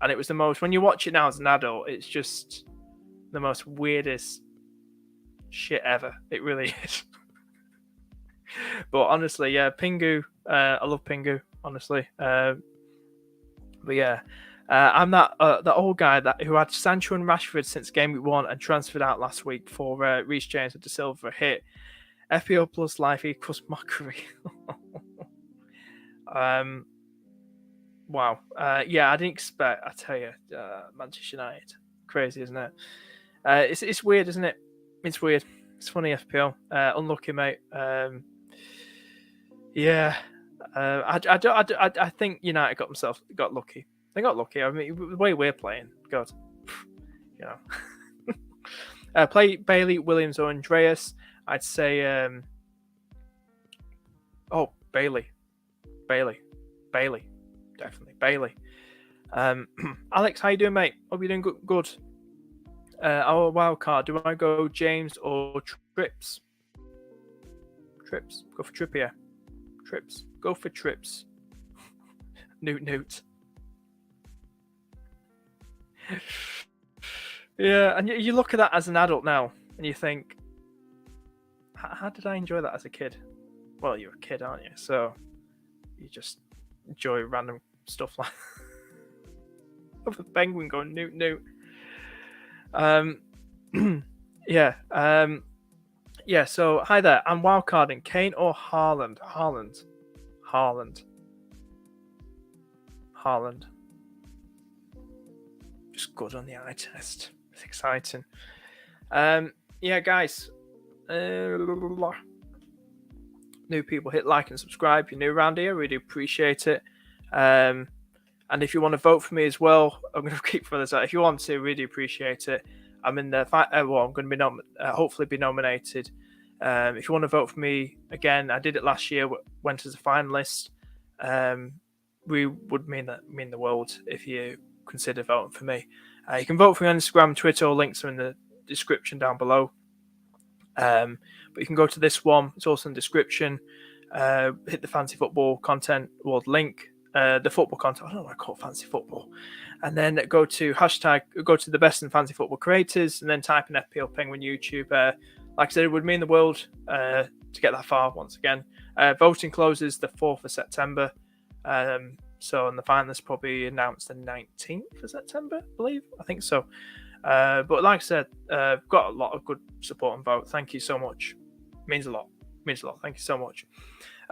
and it was the most. When you watch it now as an adult, it's just the most weirdest shit ever. It really is. But honestly, yeah, Pingu. I love Pingu, honestly. But yeah, I'm that old guy who had Sancho and Rashford since Gameweek 1 and transferred out last week for Reece James with the silver hit. FPL plus life equals mockery. Wow. Yeah, I didn't expect. I tell you, Manchester United, crazy, isn't it? It's weird, isn't it? It's weird. It's funny, FPL. Unlucky, mate. Yeah. I think United got lucky. They got lucky. I mean, the way we're playing, God, play Bailey, Williams, or Andreas. I'd say, Bailey, definitely Bailey. Alex, how you doing, mate? Hope you're doing good. Our wildcard. Do I go James or Trips? Trips. Go for Trippier. Trips. Go for Trips. Newt. Yeah, and you look at that as an adult now, and you think, how did I enjoy that as a kid? Well, you're a kid, aren't you? So you just enjoy random stuff like of the penguin going Newt. Yeah. Yeah. So hi there. I'm wildcarding Kane or Haaland. Haaland. Just good on the eye test. It's exciting. Yeah, guys. New people, hit like and subscribe. If you're new around here, we do appreciate it. And if you want to vote for me as well, I'm going to keep for this out. If you want to, really appreciate it. I'm in the I'm going to be hopefully be nominated. If you want to vote for me again, I did it last year. Went as a finalist. We would mean the world if you consider voting for me. You can vote for me on Instagram, Twitter, or links are in the description down below. But you can go to this one. It's also in the description. Hit the fancy football content world link. The football content. I don't know what I call it, fancy football. And then go to the best in fancy football creators, and then type in FPL Penguin YouTube. Like I said, it would mean the world to get that far once again. Voting closes the 4th of September. So, and the finalists probably announced the 19th of September, I think so. But like I said, got a lot of good support and vote. Thank you so much. Means a lot. Thank you so much.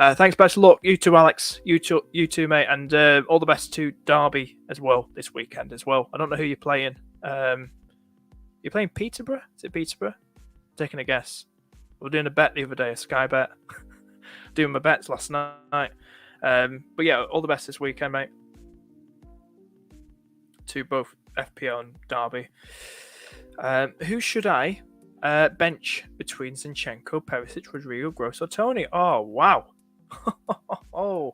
Thanks, best of luck. You too, Alex. You too, mate. And all the best to Derby as well this weekend as well. I don't know who you're playing. You're playing Peterborough? Is it Peterborough? Taking a guess. We were doing a bet the other day, a Sky bet. Doing my bets last night. But yeah, all the best this weekend, mate. To both FPL and Derby. Who should I bench between Zinchenko, Perisic, Rodrigo, Gross, or Tony? Oh, wow. oh,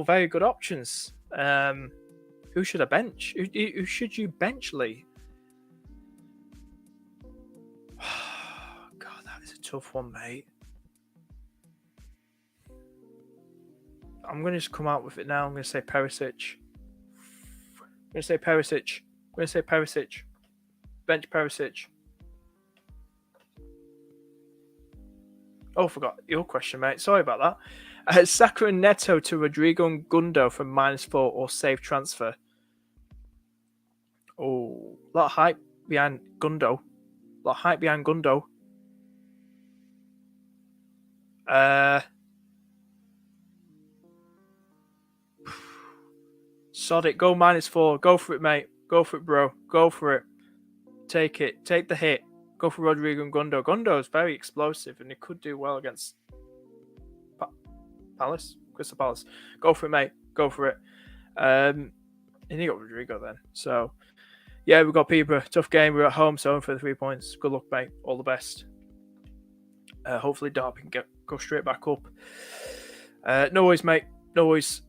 very good options. Who should I bench? Who should you bench, Lee? God, that is a tough one, mate. I'm going to just come out with it now. I'm going to say Perisic. Bench Perisic. Oh, forgot your question, mate. Sorry about that. Saka and Neto to Rodrigo and Gundo from -4 or save transfer. Oh, a lot of hype behind Gundo. Sod it. Go -4. Go for it, mate. Go for it, bro. Go for it. Take it. Take the hit. Go for Rodrigo and Gundo. Gundo is very explosive and he could do well against Crystal Palace. Go for it, mate. Go for it. And you got Rodrigo then. So, yeah, we've got Peterborough. Tough game. We're at home, so for the 3 points. Good luck, mate. All the best. Hopefully, Derby can go straight back up. No worries, mate. No worries.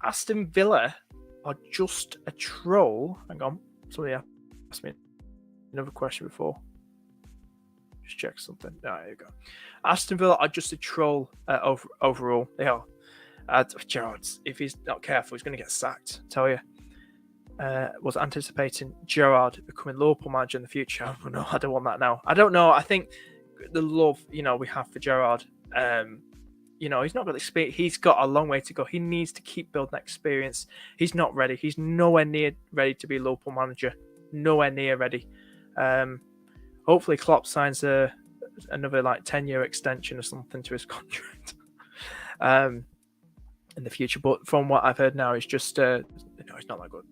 Aston Villa are just a troll. Hang on. Somebody asked me another question before. Just check something. There you go. Aston Villa are just a troll overall. They are. Gerrard, if he's not careful, he's going to get sacked. I tell you. Was anticipating Gerrard becoming Liverpool manager in the future. Oh, no, I don't want that now. I don't know. I think the love we have for Gerrard. He's not got experience. He's got a long way to go. He needs to keep building experience. He's not ready. He's nowhere near ready to be Liverpool manager. Nowhere near ready. Hopefully, Klopp signs another 10-year extension or something to his contract in the future. But from what I've heard now, it's just it's not that good.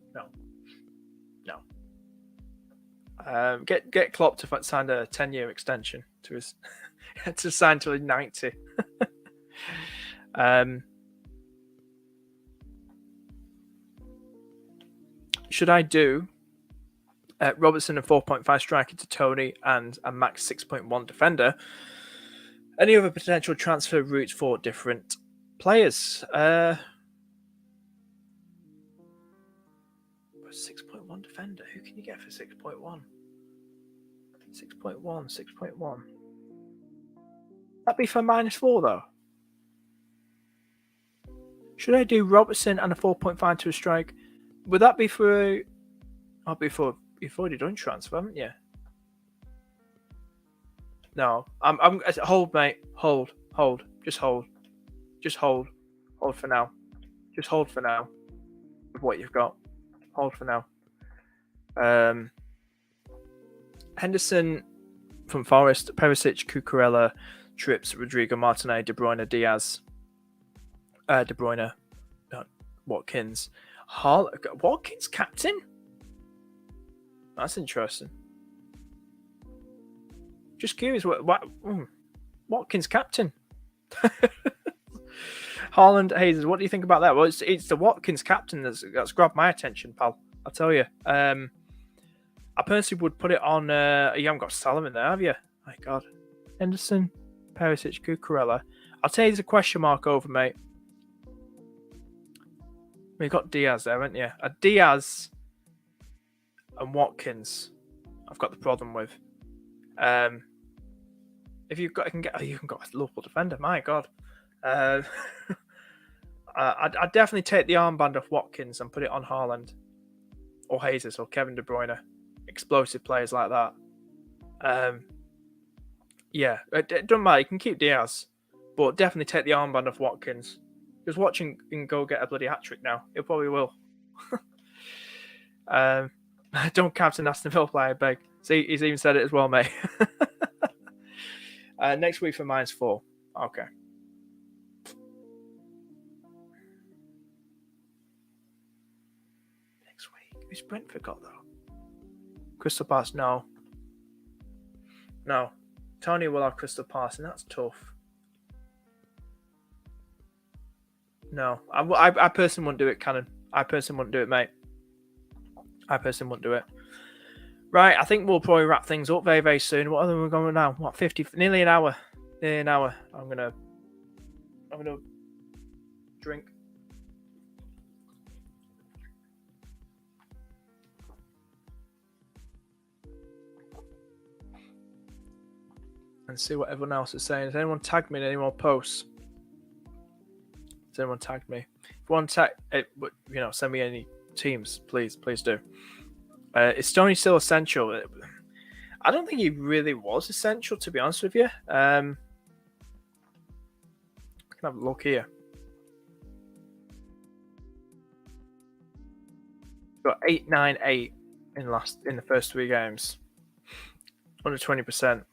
No. Get Klopp to sign a 10-year extension to his to sign till he's 90. Should I do Robertson and 4.5 striker to Tony and a max 6.1 defender? Any other potential transfer routes for different players? 6.1 defender. Who can you get for 6.1? 6.1. That'd be for -4 though. Should I do Robertson and a 4.5 to a strike? Would that be for? I'll be for. You've already done transfer, haven't you? No, I'm hold, mate. Hold. Just hold. Hold for now. Just hold for now. With what you've got, hold for now. Henderson from Forest, Perisic, Cucurella, Trips, Rodrigo, Martinez, De Bruyne, Diaz, Watkins, Watkins captain. That's interesting. Just curious, what Watkins captain? Haaland, Hazes, what do you think about that? Well, it's the Watkins captain that's grabbed my attention, pal. I'll tell you. I personally would put it on. You haven't got Salah in there, have you? My God. Henderson, Perisic, Cucurella. I'll tell you, there's a question mark over, mate. We've got Diaz there, haven't you? Diaz and Watkins, I've got the problem with. If you've got, you can got a Liverpool defender. My God. I'd definitely take the armband off Watkins and put it on Haaland or Jesus or Kevin De Bruyne. Explosive players like that. Yeah, it doesn't matter. You can keep Diaz, but definitely take the armband off Watkins. Just watching him go get a bloody hat-trick now. He probably will. Don't captain Aston Villa player, I beg. See, he's even said it as well, mate. Next week for -4. Okay. Next week. Who's Brentford got, though? Crystal Palace, no. No. Tony will have Crystal Palace, and that's tough. No. I personally wouldn't do it, Cannon. I personally wouldn't do it, mate. I personally wouldn't do it. Right, I think we'll probably wrap things up very, very soon. What are we going now? What, 50? Nearly an hour. Nearly an hour. I'm gonna drink. And see what everyone else is saying. Has anyone tagged me in any more posts? Has anyone tagged me? If you want to tag, send me any teams, please do. Is Stoney still essential? I don't think he really was essential, to be honest with you. I can have a look here. Got 8-9-8 in the first 3 games. Under 20%.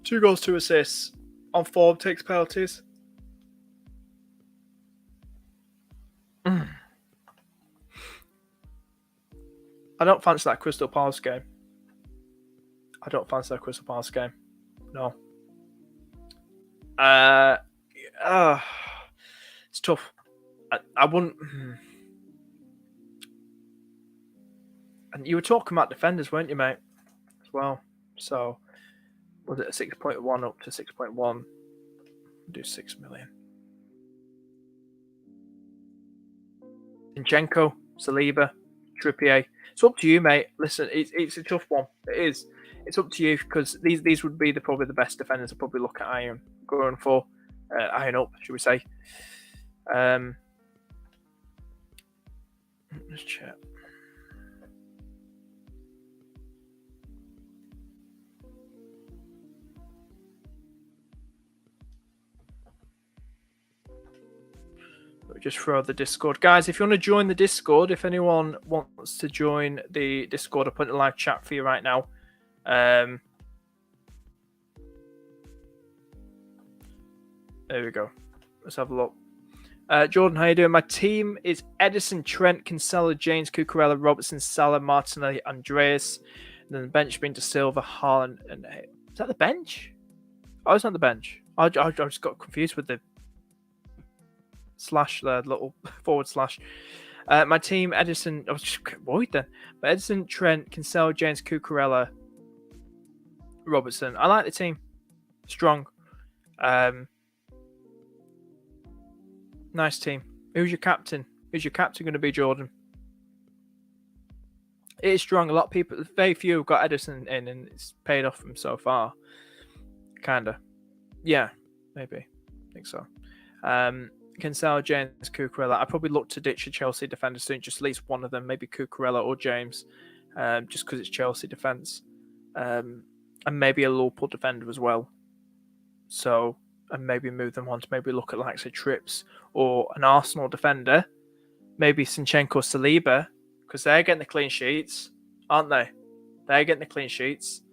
2 goals, 2 assists. On form, takes penalties. I don't fancy that Crystal Palace game. No. It's tough. I wouldn't. And you were talking about defenders, weren't you, mate? As well. So, was it a 6.1 up to 6.1? Do 6 million. Zinchenko, Saliba, Trippier. It's up to you, mate. Listen, it's a tough one. It is. It's up to you because these would be probably the best defenders to probably look at iron going for. Iron up, should we say. Let's check. Just throw the Discord. Guys, if you want to join the Discord, if anyone wants to join the Discord, I'll put in a live chat for you right now. There we go. Let's have a look. Jordan, how you doing? My team is Edison, Trent, Cancelo, James, Cucurella, Robertson, Salah, Martinelli, Andreas. And then the bench being De Silva, Haaland, and... Is that the bench? Oh, it's not the bench. I just got confused with the slash there, little forward slash. My team, Edison, I was just worried then. But Edison, Trent, Cancelo, James, Cucurella, Robertson. I like the team. Strong. Nice team. Who's your captain? Who's your captain going to be, Jordan? It is strong. A lot of people, very few have got Edison in, and it's paid off from so far. Kinda. Yeah, maybe. I think so. Cancelo, James, Cucurella. I probably look to ditch a Chelsea defender soon, just at least one of them, maybe Cucurella or James, just because it's Chelsea defence. And maybe a Liverpool defender as well. So, and maybe move them on to maybe look at like say Trips or an Arsenal defender, maybe Zinchenko, Saliba, because they're getting the clean sheets, aren't they? They're getting the clean sheets.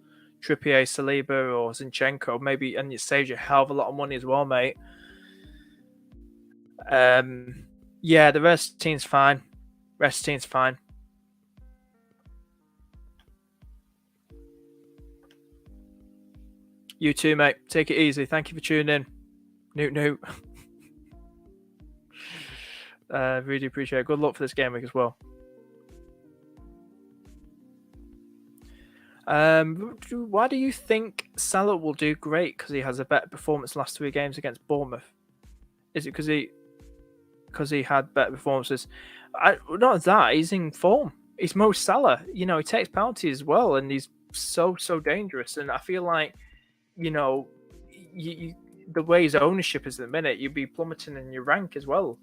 Trippier, Saliba, or Zinchenko, maybe, and it saves you a hell of a lot of money as well, mate. Yeah, the rest of the team's fine. You too, mate. Take it easy. Thank you for tuning in. Newt. Really appreciate it. Good luck for this game week as well. Why do you think Salah will do great? Because he has a better performance last 3 games against Bournemouth. Is it because he had better performances? Not that, he's in form. He's Mo Salah. You know, he takes penalties as well, and he's so dangerous. And I feel like, you know, the way his ownership is at the minute, you'd be plummeting in your rank as well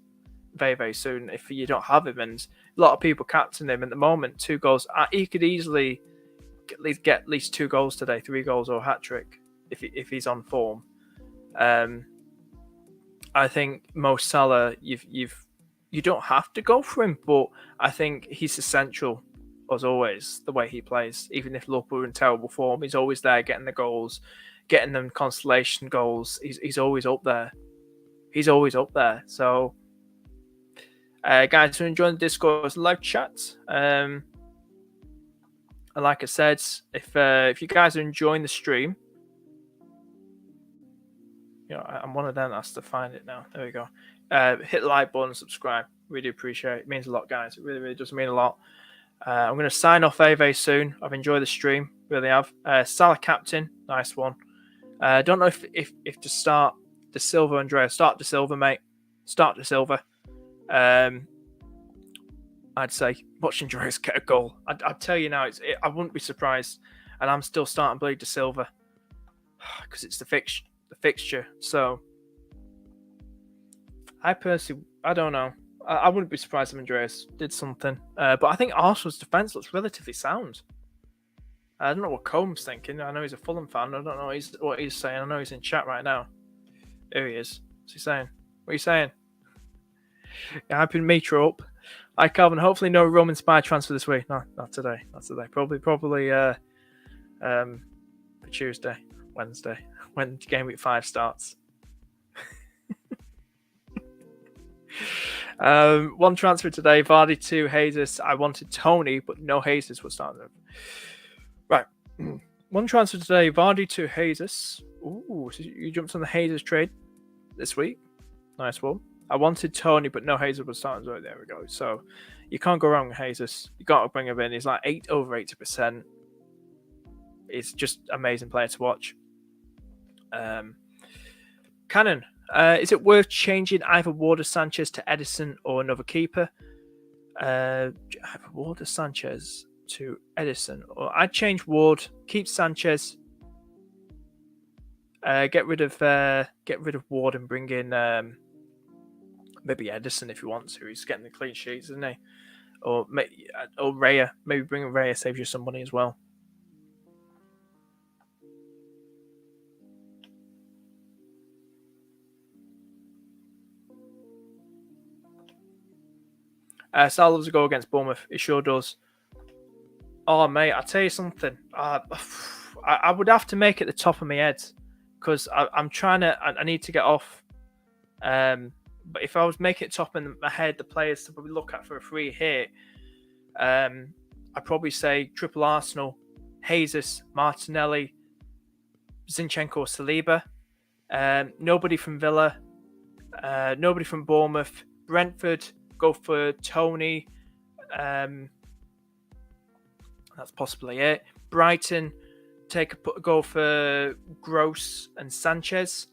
very, very soon if you don't have him. And a lot of people captain him at the moment. 2 goals. He could easily get at least 2 goals today, 3 goals or a hat-trick if he's on form. I think Mo Salah, you don't have to go for him, but I think he's essential. as always, the way he plays. Even if Liverpool are in terrible form, he's always there getting the goals, getting them consolation goals. He's always up there. He's always up there. So, guys, who are enjoying the Discord live chat, and like I said, if you guys are enjoying the stream, I'm one of them that has to find it now. There we go. Hit the like button, subscribe. Really appreciate it. It means a lot, guys. It really, really does mean a lot. I'm going to sign off very soon. I've enjoyed the stream. Really have. Salah captain. Nice one. Don't know if to start De Silva, Andrea. Start De Silva, mate. Start De Silva. I'd say watch Andreas get a goal. I'd tell you now, I wouldn't be surprised. And I'm still starting Blade De Silva because it's the fixture. So I don't know. I wouldn't be surprised if Andreas did something. But I think Arsenal's defence looks relatively sound. I don't know what Combs thinking. I know he's a Fulham fan. I don't know what he's saying. I know he's in chat right now. There he is. What's he saying? What are you saying? Yeah, hyping Mitra up. Hi, Calvin. Hopefully no Roman spy transfer this week. No, not today. Probably for Tuesday, Wednesday, when Gameweek 5 starts. One transfer today, Vardy to Jesus. I wanted Tony, but no Jesus was starting. Right. One transfer today, Vardy to Jesus. Ooh, so you jumped on the Jesus trade this week. Nice one. I wanted Tony, but no Jesus was starting. So there we go. So you can't go wrong with Jesus. You got to bring him in. He's like over 80%. It's just amazing player to watch. Cannon. Is it worth changing either Ward or Sanchez to Edison or another keeper? Either Ward or Sanchez to Edison, or I'd change Ward, keep Sanchez, get rid of Ward and bring in maybe Edison if you want to. He's getting the clean sheets, isn't he? Or Raya, maybe bring in Raya, saves you some money as well. Sal loves a goal against Bournemouth. He sure does. Oh, mate, I'll tell you something. I would have to make it the top of my head because I'm trying to. I need to get off. But if I was making it top in my head, the players to probably look at for a free hit, I'd probably say triple Arsenal, Jesus, Martinelli, Zinchenko, Saliba. Nobody from Villa. Nobody from Bournemouth. Brentford. Go for Tony. That's possibly it. Brighton, go for Gross and Sanchez.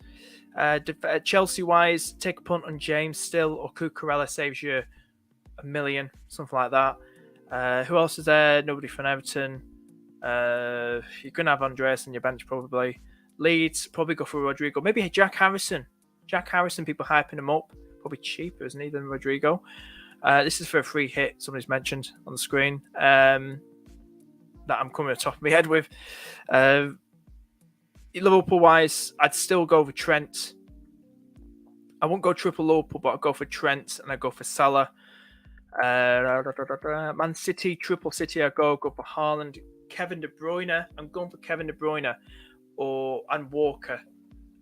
Chelsea-wise, take a punt on James still, or Cucurella saves you $1 million, something like that. Who else is there? Nobody from Everton. You're going to have Andreas on your bench probably. Leeds, probably go for Rodrigo. Maybe Jack Harrison. People hyping him up. Probably cheaper, isn't he, than Rodrigo? This is for a free hit. Somebody's mentioned on the screen that I'm coming to the top of my head with. Liverpool-wise, I'd still go for Trent. I won't go triple Liverpool, but I'd go for Trent and I'd go for Salah. Man City, triple City, I'd go for Haaland. Kevin De Bruyne, I'm going for Kevin De Bruyne and Walker.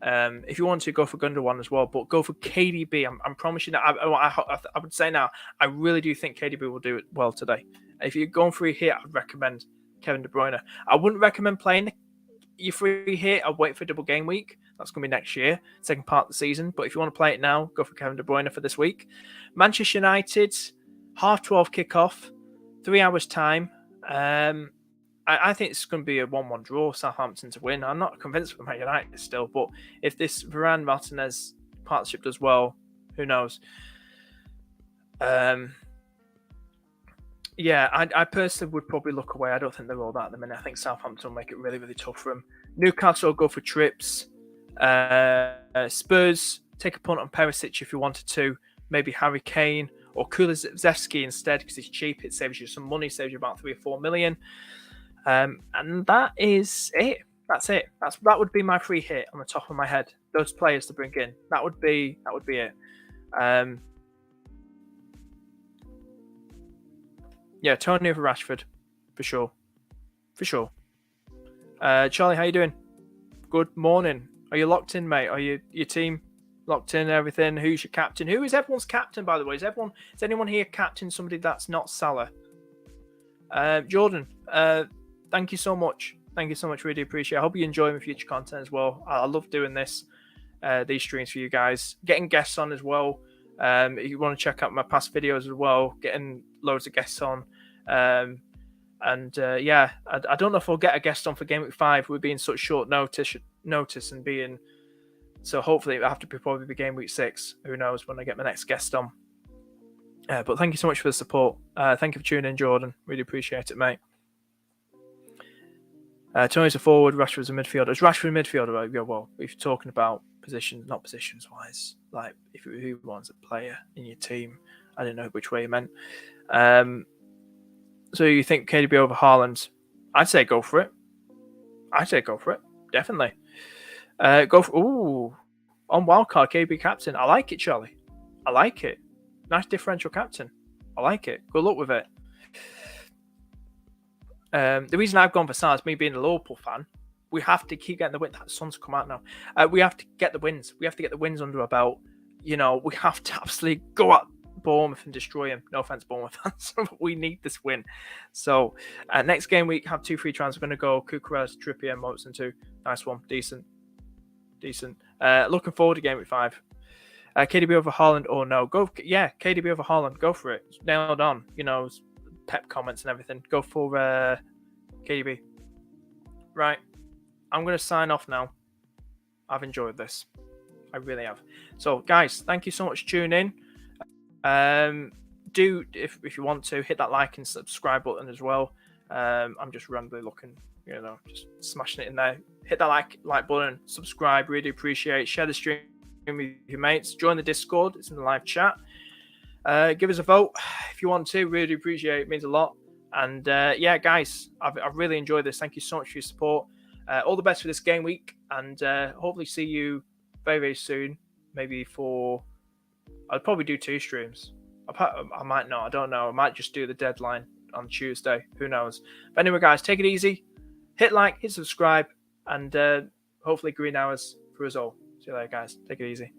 If you want to go for Gundogan as well, but go for KDB. I'm promising that I would say now, I really do think KDB will do it well today. If you're going for a hit, I'd recommend Kevin De Bruyne. I wouldn't recommend playing your free hit. I'd wait for double game week. That's going to be next year, second part of the season. But if you want to play it now, go for Kevin De Bruyne for this week. Manchester United, 12:30 kickoff, 3 hours time. I think it's going to be a 1-1 draw, Southampton to win. I'm not convinced for Man United still, but if this Varane-Martinez partnership does well, who knows? Yeah, I personally would probably look away. I don't think they're all that at the minute. I think Southampton will make it really, really tough for them. Newcastle will go for trips. Spurs, take a punt on Perisic if you wanted to. Maybe Harry Kane or Kulusevski instead because he's cheap. It saves you some money, saves you about 3 or 4 million. And that is it. That's it. That would be my free hit on the top of my head. Those players to bring in. That would be it. Yeah, Tony over Rashford. for sure. Charlie, how you doing? Good morning. Are you locked in, mate? Are your team locked in? Everything? Who's your captain? Who is everyone's captain, by the way? Is anyone here captain somebody that's not Salah? Jordan, thank you so much. Thank you so much. Really appreciate it. I hope you enjoy my future content as well. I love doing these streams for you guys. Getting guests on as well. If you want to check out my past videos as well, getting loads of guests on. I don't know if we'll get a guest on for Gameweek 5. We're being such short notice and being so hopefully it'll have to probably be Gameweek 6. Who knows when I get my next guest on. But thank you so much for the support. Thank you for tuning in, Jordan. Really appreciate it, mate. Tony's a forward, Rashford's a midfielder. Is Rashford a midfielder? Well, if you're talking about positions, not positions-wise, like if who wants a player in your team, I didn't know which way you meant. So you think KDB over Haaland? I'd say go for it. Definitely. Go for on Wildcard KDB captain. I like it, Charlie. I like it. Nice differential captain. I like it. Good luck with it. The reason I've gone for Salah is me being a Liverpool fan. We have to keep getting the win. That sun's come out now. We have to get the wins. We have to get the wins under our belt. We have to absolutely go at Bournemouth and destroy him. No offense, Bournemouth fans. We need this win. So next game week, have 2 free transfers. We're going to go Cucurella, Trippier, Motson 2. Nice one. Decent. Looking forward to game week 5. KDB over Haaland or no? KDB over Haaland. Go for it. It's nailed on. Pep comments and everything. Go for KDB. Right. I'm going to sign off now. I've enjoyed this. I really have. So, guys, thank you so much for tuning in. Do, if you want to, hit that like and subscribe button as well. I'm just randomly looking, just smashing it in there. Hit that like button, subscribe. Really appreciate it. Share the stream with your mates. Join the Discord. It's in the live chat. Give us a vote if you want to. Really appreciate it. It means a lot. And guys, I've really enjoyed this. Thank you so much for your support. All the best for this game week, and hopefully see you very, very soon. Maybe I'll probably do 2 streams. I might not. I don't know. I might just do the deadline on Tuesday. Who knows? But anyway, guys, take it easy. Hit like, hit subscribe, and hopefully green hours for us all. See you later, guys. Take it easy.